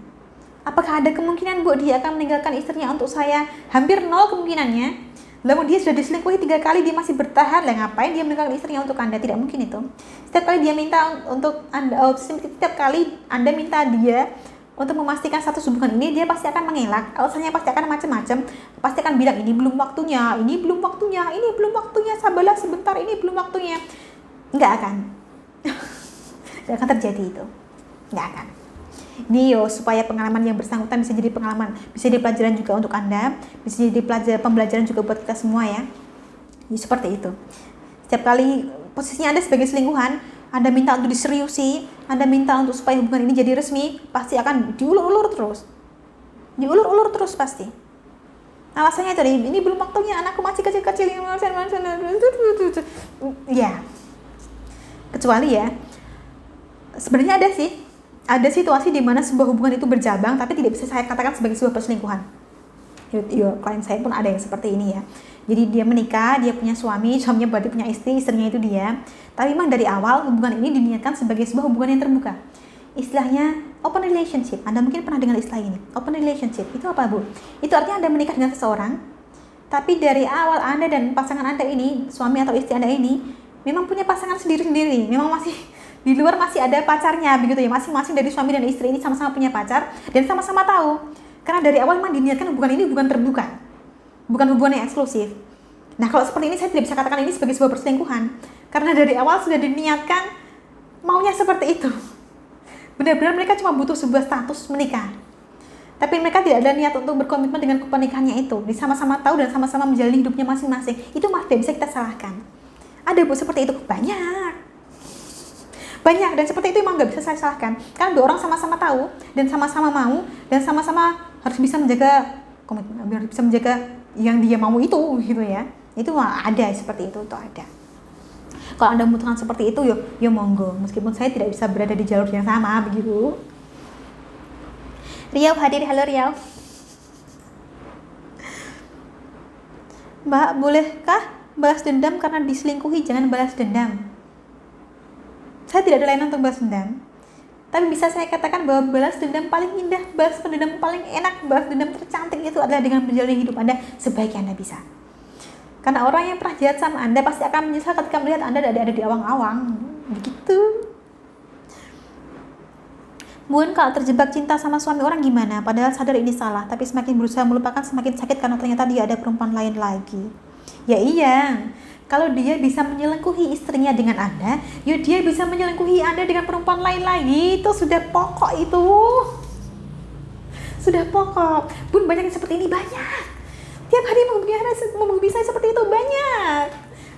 Apakah ada kemungkinan Bu dia akan meninggalkan istrinya untuk saya? Hampir 0 kemungkinannya. Lalu dia sudah diselingkuhi 3 kali, dia masih bertahan. Lah ngapain dia meninggalkan istrinya untuk Anda? Tidak mungkin itu. Setiap kali dia minta untuk Anda, setiap kali Anda minta dia untuk memastikan status hubungan ini, dia pasti akan mengelak. Alasannya pasti akan macam-macam. Pasti akan bilang ini belum waktunya, sabarlah sebentar, ini belum waktunya. Nggak akan. Nggak akan terjadi itu. Nggak akan. Ini supaya pengalaman yang bersangkutan bisa jadi pengalaman, bisa jadi pelajaran juga untuk Anda, bisa jadi pembelajaran juga buat kita semua ya. Jadi seperti itu. Setiap kali posisinya Anda sebagai selingkuhan, Anda minta untuk diseriusi, Anda minta untuk supaya hubungan ini jadi resmi, pasti akan diulur-ulur terus. Diulur-ulur terus pasti. Alasannya tadi, ini belum waktunya, anakku masih kecil-kecil. Ya. Kecuali ya, sebenarnya ada situasi di mana sebuah hubungan itu berjabang, tapi tidak bisa saya katakan sebagai sebuah perselingkuhan. Klien saya pun ada yang seperti ini ya. Jadi dia menikah, dia punya suaminya berarti punya istri, istrinya itu dia. Tapi memang dari awal hubungan ini diniatkan sebagai sebuah hubungan yang terbuka. Istilahnya open relationship. Anda mungkin pernah dengar istilah ini. Open relationship itu apa Bu? Itu artinya Anda menikah dengan seseorang, tapi dari awal Anda dan pasangan Anda ini, suami atau istri Anda ini, memang punya pasangan sendiri-sendiri. Memang masih di luar masih ada pacarnya begitu ya. Masing-masing dari suami dan istri ini sama-sama punya pacar dan sama-sama tahu. Karena dari awal memang diniatkan hubungan ini bukan terbuka. Bukan hubungan yang eksklusif. Nah, kalau seperti ini saya tidak bisa katakan ini sebagai sebuah perselingkuhan. Karena dari awal sudah diniatkan maunya seperti itu. Benar-benar mereka cuma butuh sebuah status menikah. Tapi mereka tidak ada niat untuk berkomitmen dengan pernikahannya itu. Sama-sama tahu dan sama-sama menjalani hidupnya masing-masing. Itu masih tidak bisa kita salahkan. Ada Bu seperti itu? Banyak. Dan seperti itu emang nggak bisa saya salahkan. Karena dua orang sama-sama tahu dan sama-sama mau dan sama-sama harus bisa menjaga komitmen, harus bisa menjaga yang dia mau itu gitu ya. Itu ada seperti itu ada. Kalau Anda membutuhkan seperti itu, yo monggo. Meskipun saya tidak bisa berada di jalur yang sama begitu. Riau hadir, halo Riau. Mbak, bolehkah balas dendam karena diselingkuhi? Jangan balas dendam. Saya tidak ada layanan untuk balas dendam. Tapi bisa saya katakan bahwa balas dendam paling indah, balas dendam paling enak, balas dendam tercantik itu adalah dengan menjalani hidup Anda sebaik yang Anda bisa. Karena orang yang pernah jahat sama Anda pasti akan menyesal ketika melihat Anda ada di awang-awang. Begitu. Mungkin kalau terjebak cinta sama suami orang gimana? Padahal sadar ini salah, tapi semakin berusaha melupakan semakin sakit karena ternyata dia ada perempuan lain lagi. Ya iya. Kalau dia bisa menyelingkuhi istrinya dengan Anda, ya dia bisa menyelingkuhi Anda dengan perempuan lain lagi. Itu sudah pokok itu. Sudah pokok. Bun, banyak yang seperti ini, banyak. Tiap hari menghubungi saya seperti itu, banyak.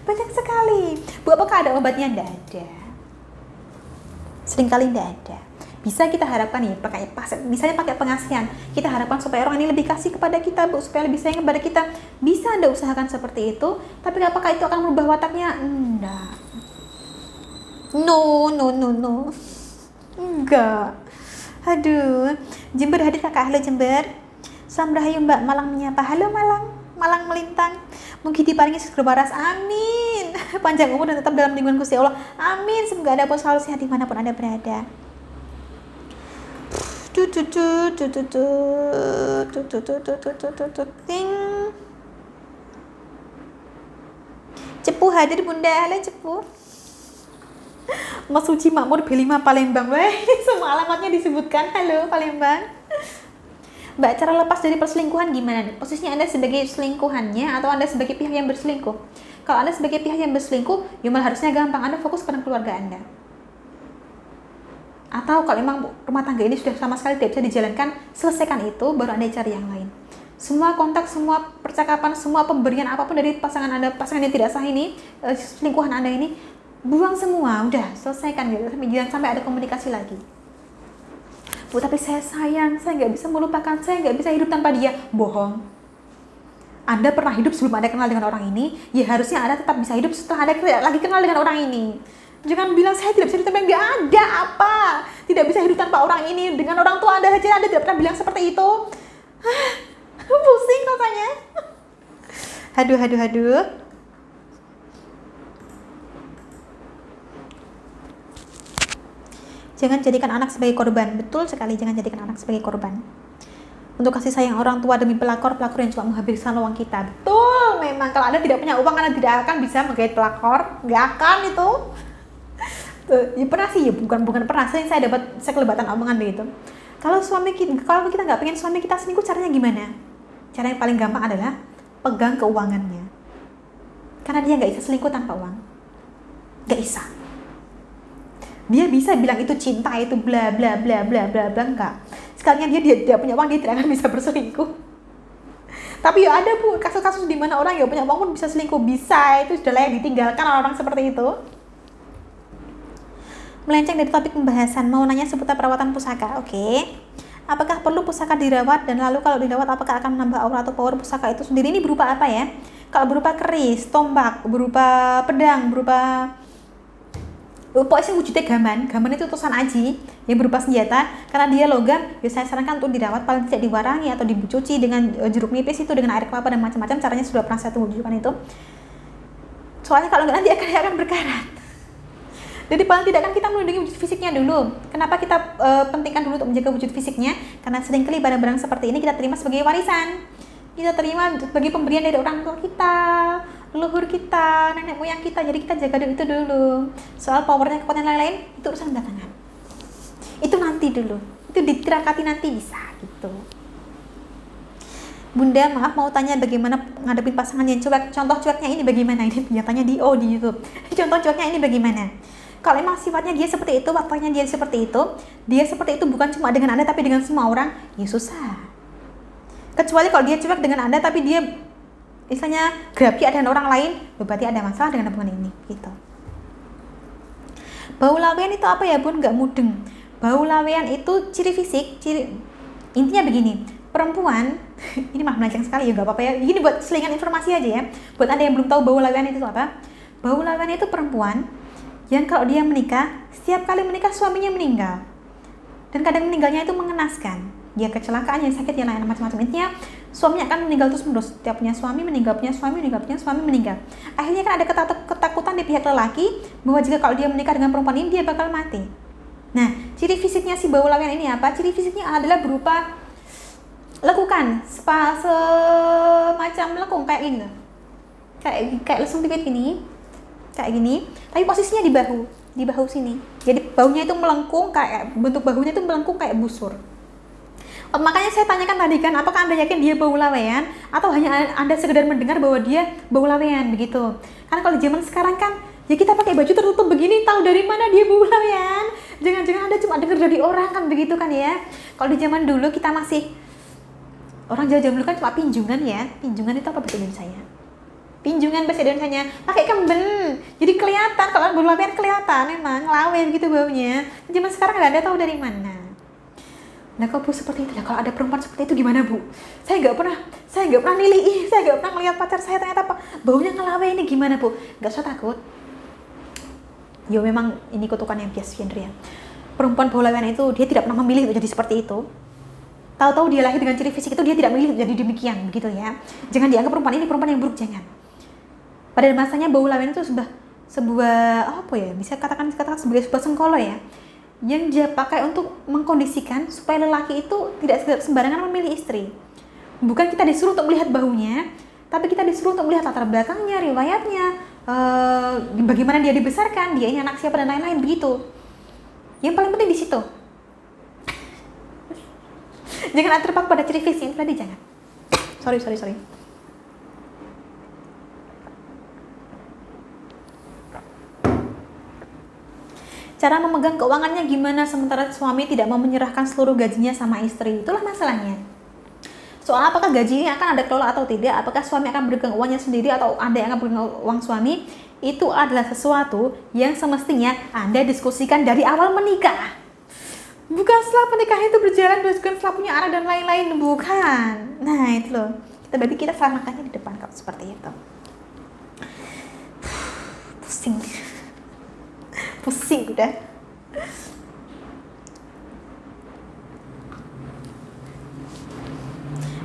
Banyak sekali. Bu, apakah ada obatnya? Tidak ada. Seringkali tidak ada. Bisa kita harapkan nih, misalnya pakai pengasihan, kita harapkan supaya orang ini lebih kasih kepada kita, Bu, supaya lebih sayang kepada kita. Bisa Anda usahakan seperti itu, tapi apakah itu akan merubah wataknya? Enggak. No. Enggak. Aduh. Jember hadir Kakak, halo Jember. Salam rahayu Mbak, Malang menyapa. Halo Malang melintang. Mungkin diparingi segera waras, amin. Panjang umur dan tetap dalam lindungan Gusti Allah, amin. Semoga Anda pun selalu sehat dimanapun Anda berada. Ting. Cepu hadir Bunda, halo Cepu. Mas Suci Makmur B5 Palembang. Wah, ini semua alamatnya disebutkan. Halo Palembang. Mbak, cara lepas dari perselingkuhan gimana nih? Posisinya Anda sebagai selingkuhannya atau Anda sebagai pihak yang berselingkuh? Kalau Anda sebagai pihak yang berselingkuh, ya malah harusnya gampang. Anda fokus pada keluarga Anda. Atau kalau memang rumah tangga ini sudah sama sekali tidak bisa dijalankan, selesaikan itu, baru Anda cari yang lain. Semua kontak, semua percakapan, semua pemberian apapun dari pasangan Anda, pasangan yang tidak sah ini, selingkuhan Anda ini, buang semua, udah selesaikan gitu, jangan sampai ada komunikasi lagi. Bu, tapi saya sayang, saya nggak bisa melupakan, saya nggak bisa hidup tanpa dia. Bohong. Anda pernah hidup sebelum Anda kenal dengan orang ini, ya harusnya Anda tetap bisa hidup setelah Anda lagi kenal dengan orang ini. Jangan bilang saya tidak bisa hidup tanpa, nggak ada apa. Tidak bisa hidup tanpa orang ini, dengan orang tua Anda saja Anda tidak pernah bilang seperti itu. Pusing katanya. Aduh. Jangan jadikan anak sebagai korban. Betul sekali, jangan jadikan anak sebagai korban. Untuk kasih sayang orang tua demi pelakor yang cuma menghabiskan uang kita. Betul, memang kalau Anda tidak punya uang, Anda tidak akan bisa menggait pelakor. Nggak akan itu. Tuh, ya pernah sih, ya bukan pernah. Saya dapat sekelebatan omongan begitu. Kalau kita nggak pengen suami kita selingkuh, caranya gimana? Cara yang paling gampang adalah pegang keuangannya. Karena dia nggak bisa selingkuh tanpa uang. Nggak bisa. Dia bisa bilang itu cinta, itu bla bla bla bla bla bla, enggak. Sekalinya dia tidak punya uang, dia tidak akan bisa berselingkuh. Tapi ya ada Bu, kasus-kasus di mana orang yang punya uang pun bisa selingkuh, bisa. Itu sudah layak ditinggalkan orang seperti itu. Melenceng dari topik pembahasan, mau nanya seputar perawatan pusaka. Oke. Apakah perlu pusaka dirawat, dan lalu kalau dirawat apakah akan menambah aura atau power pusaka itu sendiri? Ini berupa apa ya? Kalau berupa keris, tombak, berupa pedang, berupa pokoknya wujudnya gaman itu utusan aji yang berupa senjata, karena dia logam, ya saya sarankan untuk dirawat, paling tidak diwarangi atau dicuci dengan jeruk nipis itu dengan air kelapa dan macam-macam. Caranya sudah pernah saya tunjukkan itu, soalnya kalau nggak nanti akan berkarat. Jadi paling tidak kan kita melindungi wujud fisiknya dulu. Kenapa kita pentingkan dulu untuk menjaga wujud fisiknya? Karena seringkali barang-barang seperti ini kita terima sebagai warisan, kita terima sebagai pemberian dari orang tua kita, leluhur kita, nenek moyang kita. Jadi kita jaga itu dulu. Soal powernya, kekuatan lain-lain itu urusan belakangan. Itu nanti dulu. Itu ditirakati nanti bisa gitu. Bunda, maaf mau tanya bagaimana ngadepin pasangan yang cuek. Contoh cueknya ini bagaimana? Ini nyatanya di YouTube. Contoh cueknya ini bagaimana? Kalau emang sifatnya dia seperti itu, wataknya dia seperti itu bukan cuma dengan Anda tapi dengan semua orang, ya susah. Kecuali kalau dia cuek dengan Anda tapi dia misalnya grabi dengan orang lain, berarti ada masalah dengan hubungan ini gitu. Bau lawean itu apa ya Bun? Nggak mudeng. Bau lawean itu ciri fisik, intinya begini, perempuan ini mah melenceng sekali ya, nggak apa-apa ya, ini buat selingan informasi aja ya, buat Anda yang belum tahu bau lawean itu apa. Bau lawean itu perempuan yang kalau dia menikah, setiap kali menikah suaminya meninggal, dan kadang meninggalnya itu mengenaskan. Dia kecelakaan, yang sakit, yang lain macam-macam. Intinya suaminya akan meninggal terus menerus. Setiap punya suami meninggal, punya suami meninggal. Akhirnya kan ada ketakutan di pihak lelaki bahwa jika kalau dia menikah dengan perempuan ini dia bakal mati. Nah, ciri fisiknya si bau lawean ini apa? Ciri fisiknya adalah berupa lekukan, semacam lekung kayak gini, kayak lesung pipit gini, kayak gini. Tapi posisinya di bahu sini. Jadi baunya itu melengkung, kayak bentuk bahunya itu melengkung kayak busur. Makanya saya tanyakan tadi kan, apakah Anda yakin dia bau lawean atau hanya Anda sekedar mendengar bahwa dia bau lawean begitu? Karena kalau zaman sekarang kan, ya kita pakai baju tertutup begini, tahu dari mana dia bau lawean? Jangan-jangan Anda cuma dengar dari orang kan begitu kan ya? Kalau di zaman dulu kita masih, orang Jawa dulu kan cuma pinjungan ya. Pinjungan itu apa bahasa Indonesianya? Pinjungan bahasa Indonesianya pakai kemben. Jadi kelihatan, kalau bau lawean kelihatan memang lawen gitu baunya. Zaman sekarang Anda tahu dari mana? Nah kalau Bu seperti itu, kalau ada perempuan seperti itu gimana Bu? Saya nggak pernah nilai, saya nggak pernah melihat pacar saya ternyata baunya ngelawe ini gimana Bu? Nggak usah takut. Yo memang ini kutukan yang biasa ya. Perempuan bau lawean itu dia tidak pernah memilih untuk jadi seperti itu. Tahu-tahu dia lahir dengan ciri fisik itu, dia tidak memilih untuk jadi demikian begitu ya. Jangan dianggap perempuan ini perempuan yang buruk, jangan. Pada masanya bau lawean itu sebuah apa ya? Bisa katakan sebagai sebuah sengkolo ya, yang dia pakai untuk mengkondisikan supaya lelaki itu tidak sembarangan memilih istri. Bukan kita disuruh untuk melihat baunya, tapi kita disuruh untuk melihat latar belakangnya, riwayatnya, bagaimana dia dibesarkan, dia ini anak siapa dan lain-lain begitu. Yang paling penting di situ. Jangan terpaku pada ciri fisik tadi, jangan. Sorry. Cara memegang keuangannya gimana sementara suami tidak mau menyerahkan seluruh gajinya sama istri? Itulah masalahnya. Soal apakah gajinya akan Anda kelola atau tidak, apakah suami akan berpegang uangnya sendiri atau Anda yang akan berpegang uang suami, itu adalah sesuatu yang semestinya Anda diskusikan dari awal menikah. Bukan setelah pernikahan itu berjalan, bukan setelah punya anak dan lain-lain, bukan. Nah itu loh, berarti kita salah langkahnya di depan kalau seperti itu. Pusing udah.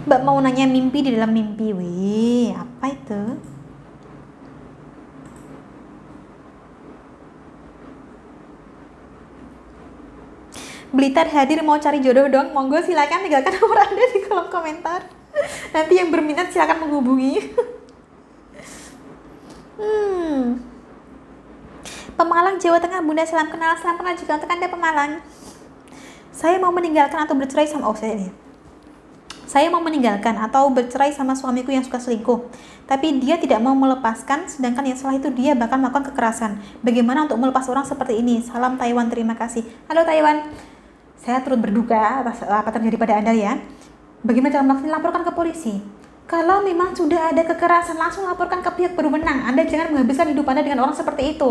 Mbak mau nanya mimpi di dalam mimpi. Wih, apa itu? Blitar hadir mau cari jodoh dong. Monggo silakan tinggalkan nomor Anda di kolom komentar. Nanti yang berminat silakan menghubungi. Pemalang, Jawa Tengah, Bunda, salam kenal juga untuk Anda Pemalang. Saya mau meninggalkan atau bercerai sama Saya mau meninggalkan atau bercerai sama suamiku yang suka selingkuh, tapi dia tidak mau melepaskan, sedangkan yang salah itu dia bahkan melakukan kekerasan. Bagaimana untuk melepas orang seperti ini? Salam Taiwan, terima kasih. Halo Taiwan, saya turut berduka atas apa terjadi pada Anda ya. Bagaimana cara melakukan? Laporkan ke polisi. Kalau memang sudah ada kekerasan, langsung laporkan ke pihak berwenang. Anda jangan menghabiskan hidup Anda dengan orang seperti itu.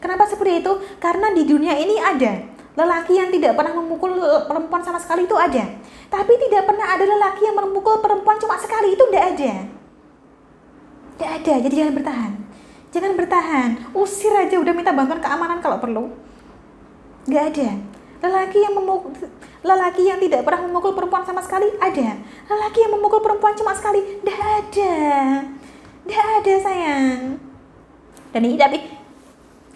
Kenapa seperti itu? Karena di dunia ini ada lelaki yang tidak pernah memukul perempuan sama sekali, itu ada. Tapi tidak pernah ada lelaki yang memukul perempuan cuma sekali, itu tidak ada. Tidak ada, jadi jangan bertahan. Jangan bertahan, usir aja, udah minta bantuan keamanan kalau perlu. Nggak ada. Lelaki yang tidak pernah memukul perempuan sama sekali, ada. Lelaki yang memukul perempuan cuma sekali, tidak ada. Tidak ada sayang. Dan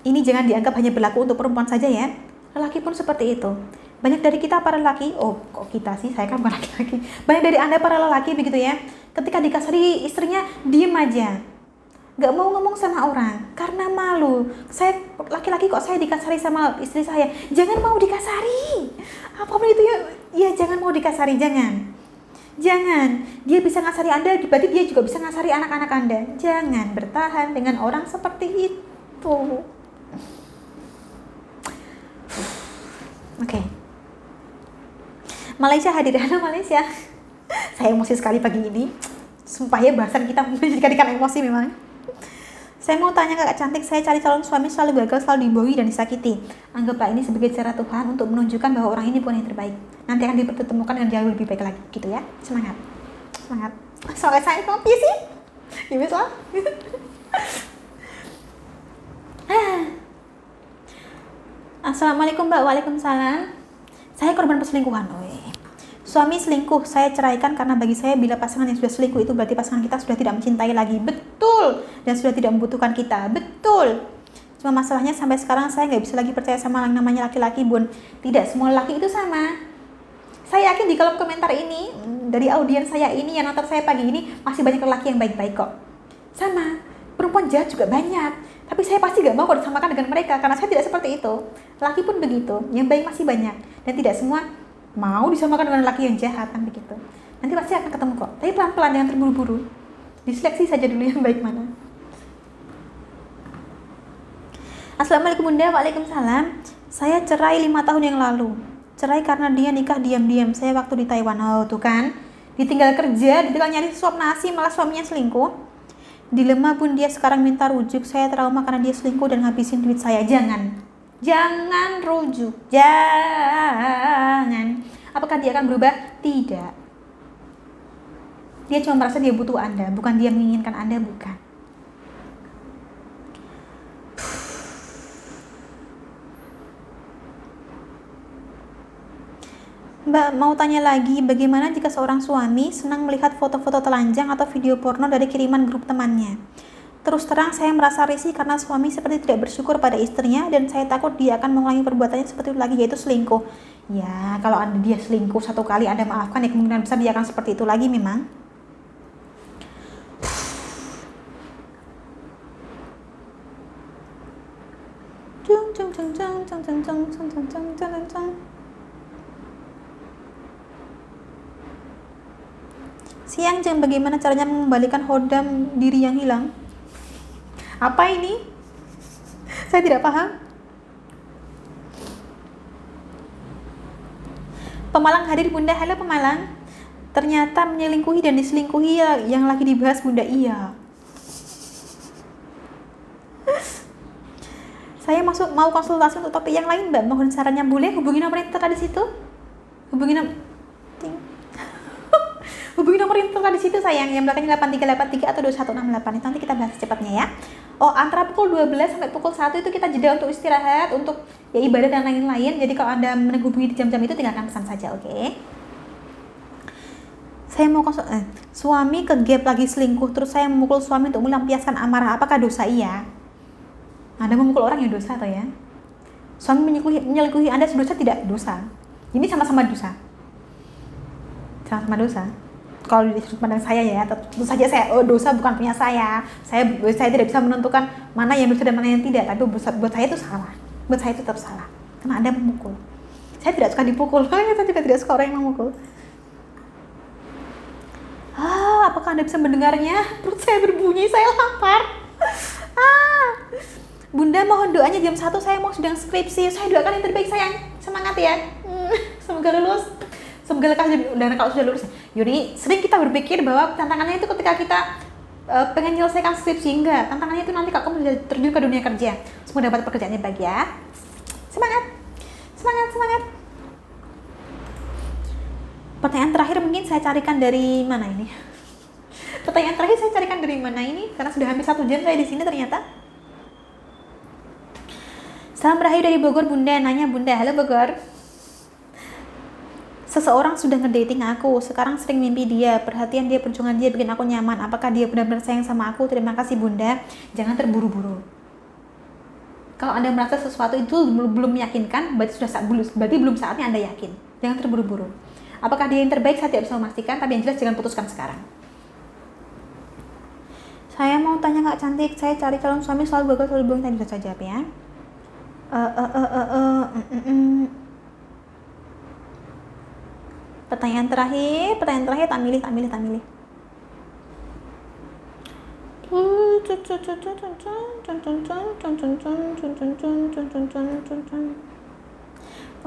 ini jangan dianggap hanya berlaku untuk perempuan saja ya. Lelaki pun seperti itu. Banyak dari kita para lelaki, kok kita sih, saya kan bukan laki-laki. Banyak dari Anda para lelaki begitu ya. Ketika dikasari istrinya, diem aja. Gak mau ngomong sama orang karena malu. Saya laki-laki kok saya dikasari sama istri saya. Jangan mau dikasari. Apapun itu ya jangan mau dikasari, jangan. Dia bisa ngasari Anda, berarti dia juga bisa ngasari anak-anak Anda. Jangan bertahan dengan orang seperti itu. Oke. Malaysia hadir. Halo Malaysia. Saya emosi sekali pagi ini. Sumpah ya, bahasan kita menjadikan emosi memang. Saya mau tanya kakak cantik, saya cari calon suami selalu gagal, selalu dibohongi dan disakiti. Anggaplah ini sebagai cara Tuhan untuk menunjukkan bahwa orang ini bukan yang terbaik. Nanti akan dipertemukan dengan jauh lebih baik lagi, gitu ya. Semangat. Soalnya saya kopi sih. Ya bisa. Assalamualaikum Mbak. Waalaikumsalam. Saya korban perselingkuhan. Suami selingkuh, saya ceraikan karena bagi saya bila pasangan yang sudah selingkuh itu berarti pasangan kita sudah tidak mencintai lagi. Betul. Dan sudah tidak membutuhkan kita. Betul. Cuma masalahnya sampai sekarang saya nggak bisa lagi percaya sama yang namanya laki-laki, Bun. Tidak semua laki itu sama. Saya yakin di kolom komentar ini, dari audiens saya ini yang nonton saya pagi ini, masih banyak lelaki yang baik-baik kok. Sama. Perempuan jahat juga banyak. Tapi saya pasti gak mau kalau disamakan dengan mereka, karena saya tidak seperti itu. Laki pun begitu, yang baik masih banyak. Dan tidak semua mau disamakan dengan laki yang jahat, kan begitu. Nanti pasti akan ketemu kok. Tapi pelan-pelan, jangan terburu-buru. Diseleksi saja dulu yang baik mana. Assalamualaikum Bunda. Waalaikumsalam. Saya cerai 5 tahun yang lalu. Cerai karena dia nikah diam-diam. Saya waktu di Taiwan. Tuh kan. Ditinggal kerja, ditinggal nyari suap nasi, malah suaminya selingkuh. Dilema Bun, dia sekarang minta rujuk. Saya trauma karena dia selingkuh dan ngabisin duit saya. Jangan rujuk. Jangan. Apakah dia akan berubah? Tidak. Dia cuma merasa dia butuh Anda, bukan dia menginginkan Anda, bukan. Mbak mau tanya lagi, bagaimana jika seorang suami senang melihat foto-foto telanjang atau video porno dari kiriman grup temannya? Terus terang saya merasa risih karena suami seperti tidak bersyukur pada istrinya dan saya takut dia akan mengulangi perbuatannya seperti itu lagi, yaitu selingkuh. Ya, kalau dia selingkuh satu kali Anda maafkan, ya kemungkinan besar dia akan seperti itu lagi memang. Cung cung cung cung cung cung cung cung cung cung cung cung. Siang Jeng, bagaimana caranya mengembalikan hodam diri yang hilang? Apa ini? Saya tidak paham. Pemalang hadir Bunda. Halo Pemalang. Ternyata menyelingkuhi dan diselingkuhi yang lagi dibahas Bunda. Iya. Saya mau konsultasi untuk topik yang lain, Mbak. Mohon sarannya, boleh hubungi nomor internet di situ. Hubungi nomor internet di situ sayang, yang belakangnya 8383 atau 2168. Nanti kita bahas secepatnya ya. Oh, antara pukul 12 sampai pukul 1 itu kita jeda untuk istirahat, untuk ya ibadah dan lain-lain. Jadi kalau Anda menghubungi di jam-jam itu tinggalkan pesan saja, oke? Saya mau suami ke gap lagi selingkuh, terus saya memukul suami untuk melampiaskan amarah. Apakah dosa? Iya. Anda memukul orang yang dosa atau ya? Suami menyelingkuhi Anda dosa tidak? Dosa. Ini sama-sama dosa. Sama-sama dosa. Kalau di sudut pandang saya ya, tentu saja dosa bukan punya saya. Saya tidak bisa menentukan mana yang dosa dan mana yang tidak. Tapi buat saya itu salah. Buat saya itu tetap salah. Karena Anda memukul. Saya tidak suka dipukul. Saya juga tidak suka orang yang memukul. Apakah Anda bisa mendengarnya? Perut saya berbunyi, saya lapar. Bunda mohon doanya jam 1, saya mau sidang skripsi. Saya doakan yang terbaik sayang. Semangat ya. Semoga lulus. Semoga lekas, dan kalau sudah lulus. Yuri, sering kita berpikir bahwa tantangannya itu ketika kita pengen menyelesaikan skripsi. Enggak, tantangannya itu nanti kalau kamu sudah terjun ke dunia kerja. Semoga dapat pekerjaan yang baik ya. Semangat. Semangat, semangat. Pertanyaan terakhir mungkin saya carikan dari mana ini? Pertanyaan terakhir saya carikan dari mana ini? Karena sudah hampir 1 jam saya di sini ternyata. Salam Rahayu dari Bogor Bunda. Nanya Bunda, halo Bogor. Seseorang sudah ngedating aku, sekarang sering mimpi dia, perhatian dia, perjuangan dia bikin aku nyaman. Apakah dia benar-benar sayang sama aku? Terima kasih Bunda. Jangan terburu-buru. Kalau Anda merasa sesuatu itu belum meyakinkan, berarti belum saatnya Anda yakin. Jangan terburu-buru. Apakah dia yang terbaik? Saya tidak bisa memastikan, tapi yang jelas jangan putuskan sekarang. Saya mau tanya Kak Cantik, saya cari calon suami selalu gagal, selalu bohong. Tadi bisa saya jawab ya. Pertanyaan terakhir, tak milih.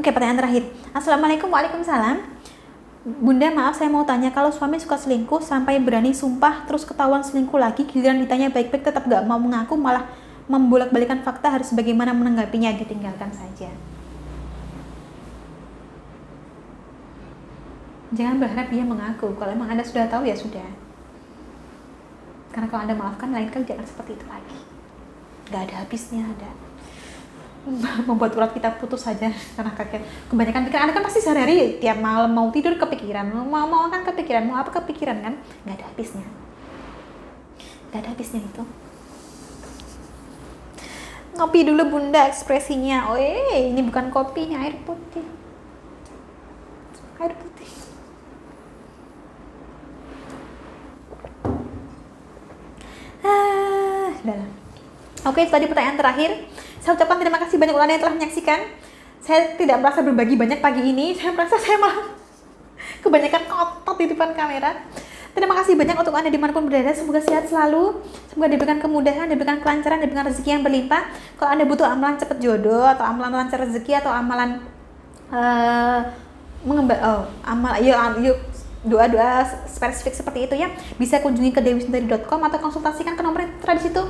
Oke, pertanyaan terakhir. Assalamualaikum. Waalaikumsalam. Bunda maaf, saya mau tanya, kalau suami suka selingkuh sampai berani sumpah terus ketahuan selingkuh lagi, giliran ditanya baik-baik tetap gak mau mengaku, malah membolak-balikan fakta, harus bagaimana menanggapinya? Ditinggalkan saja. Jangan berharap dia mengaku. Kalau emang Anda sudah tahu ya sudah. Karena kalau Anda maafkan, lain kali jangan seperti itu lagi. Gak ada habisnya ada. Membuat urat kita putus saja karena kebanyakan pikiran. Anda kan pasti sehari-hari tiap malam mau tidur kepikiran, mau makan kepikiran, mau apa kepikiran kan? Gak ada habisnya. Gak ada habisnya itu. Ngopi dulu Bunda, ekspresinya. Ini bukan kopi, ini air putih. Air putih. Oke, itu tadi pertanyaan terakhir. Saya ucapkan terima kasih banyak Anda yang telah menyaksikan. Saya tidak merasa berbagi banyak pagi ini. Saya merasa saya malah kebanyakan otot di depan kamera. Terima kasih banyak untuk Anda dimanapun berada. Semoga sehat selalu. Semoga diberikan kemudahan, diberikan kelancaran, diberikan rezeki yang berlimpah. Kalau Anda butuh amalan cepat jodoh, atau amalan lancar rezeki, atau amalan doa-doa spesifik seperti itu ya, bisa kunjungi ke dewisundari.com atau konsultasikan ke nomor yang tertera di situ.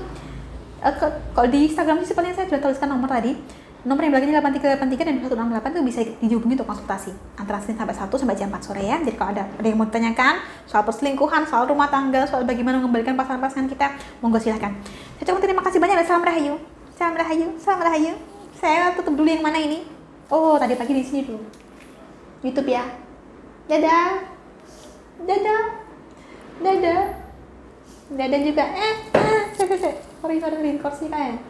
Kalau di Instagram sih sepertinya saya sudah tuliskan nomor tadi. Nomor yang belakangnya 8383 dan 2168 itu bisa dihubungi untuk konsultasi antara Senin sampai Sabtu sampai jam 4 sore ya. Jadi kalau ada yang mau ditanyakan soal perselingkuhan, soal rumah tangga, soal bagaimana mengembalikan pasangan-pasangan kita, monggo silahkan. Saya ucapkan terima kasih banyak dan salam Rahayu. Salam Rahayu, salam Rahayu. Saya tutup dulu yang mana ini? Oh, tadi pagi di sini dulu. YouTube ya. Dadah. Dadah. Dadah. Dadah juga. Sorry, kursi kayak.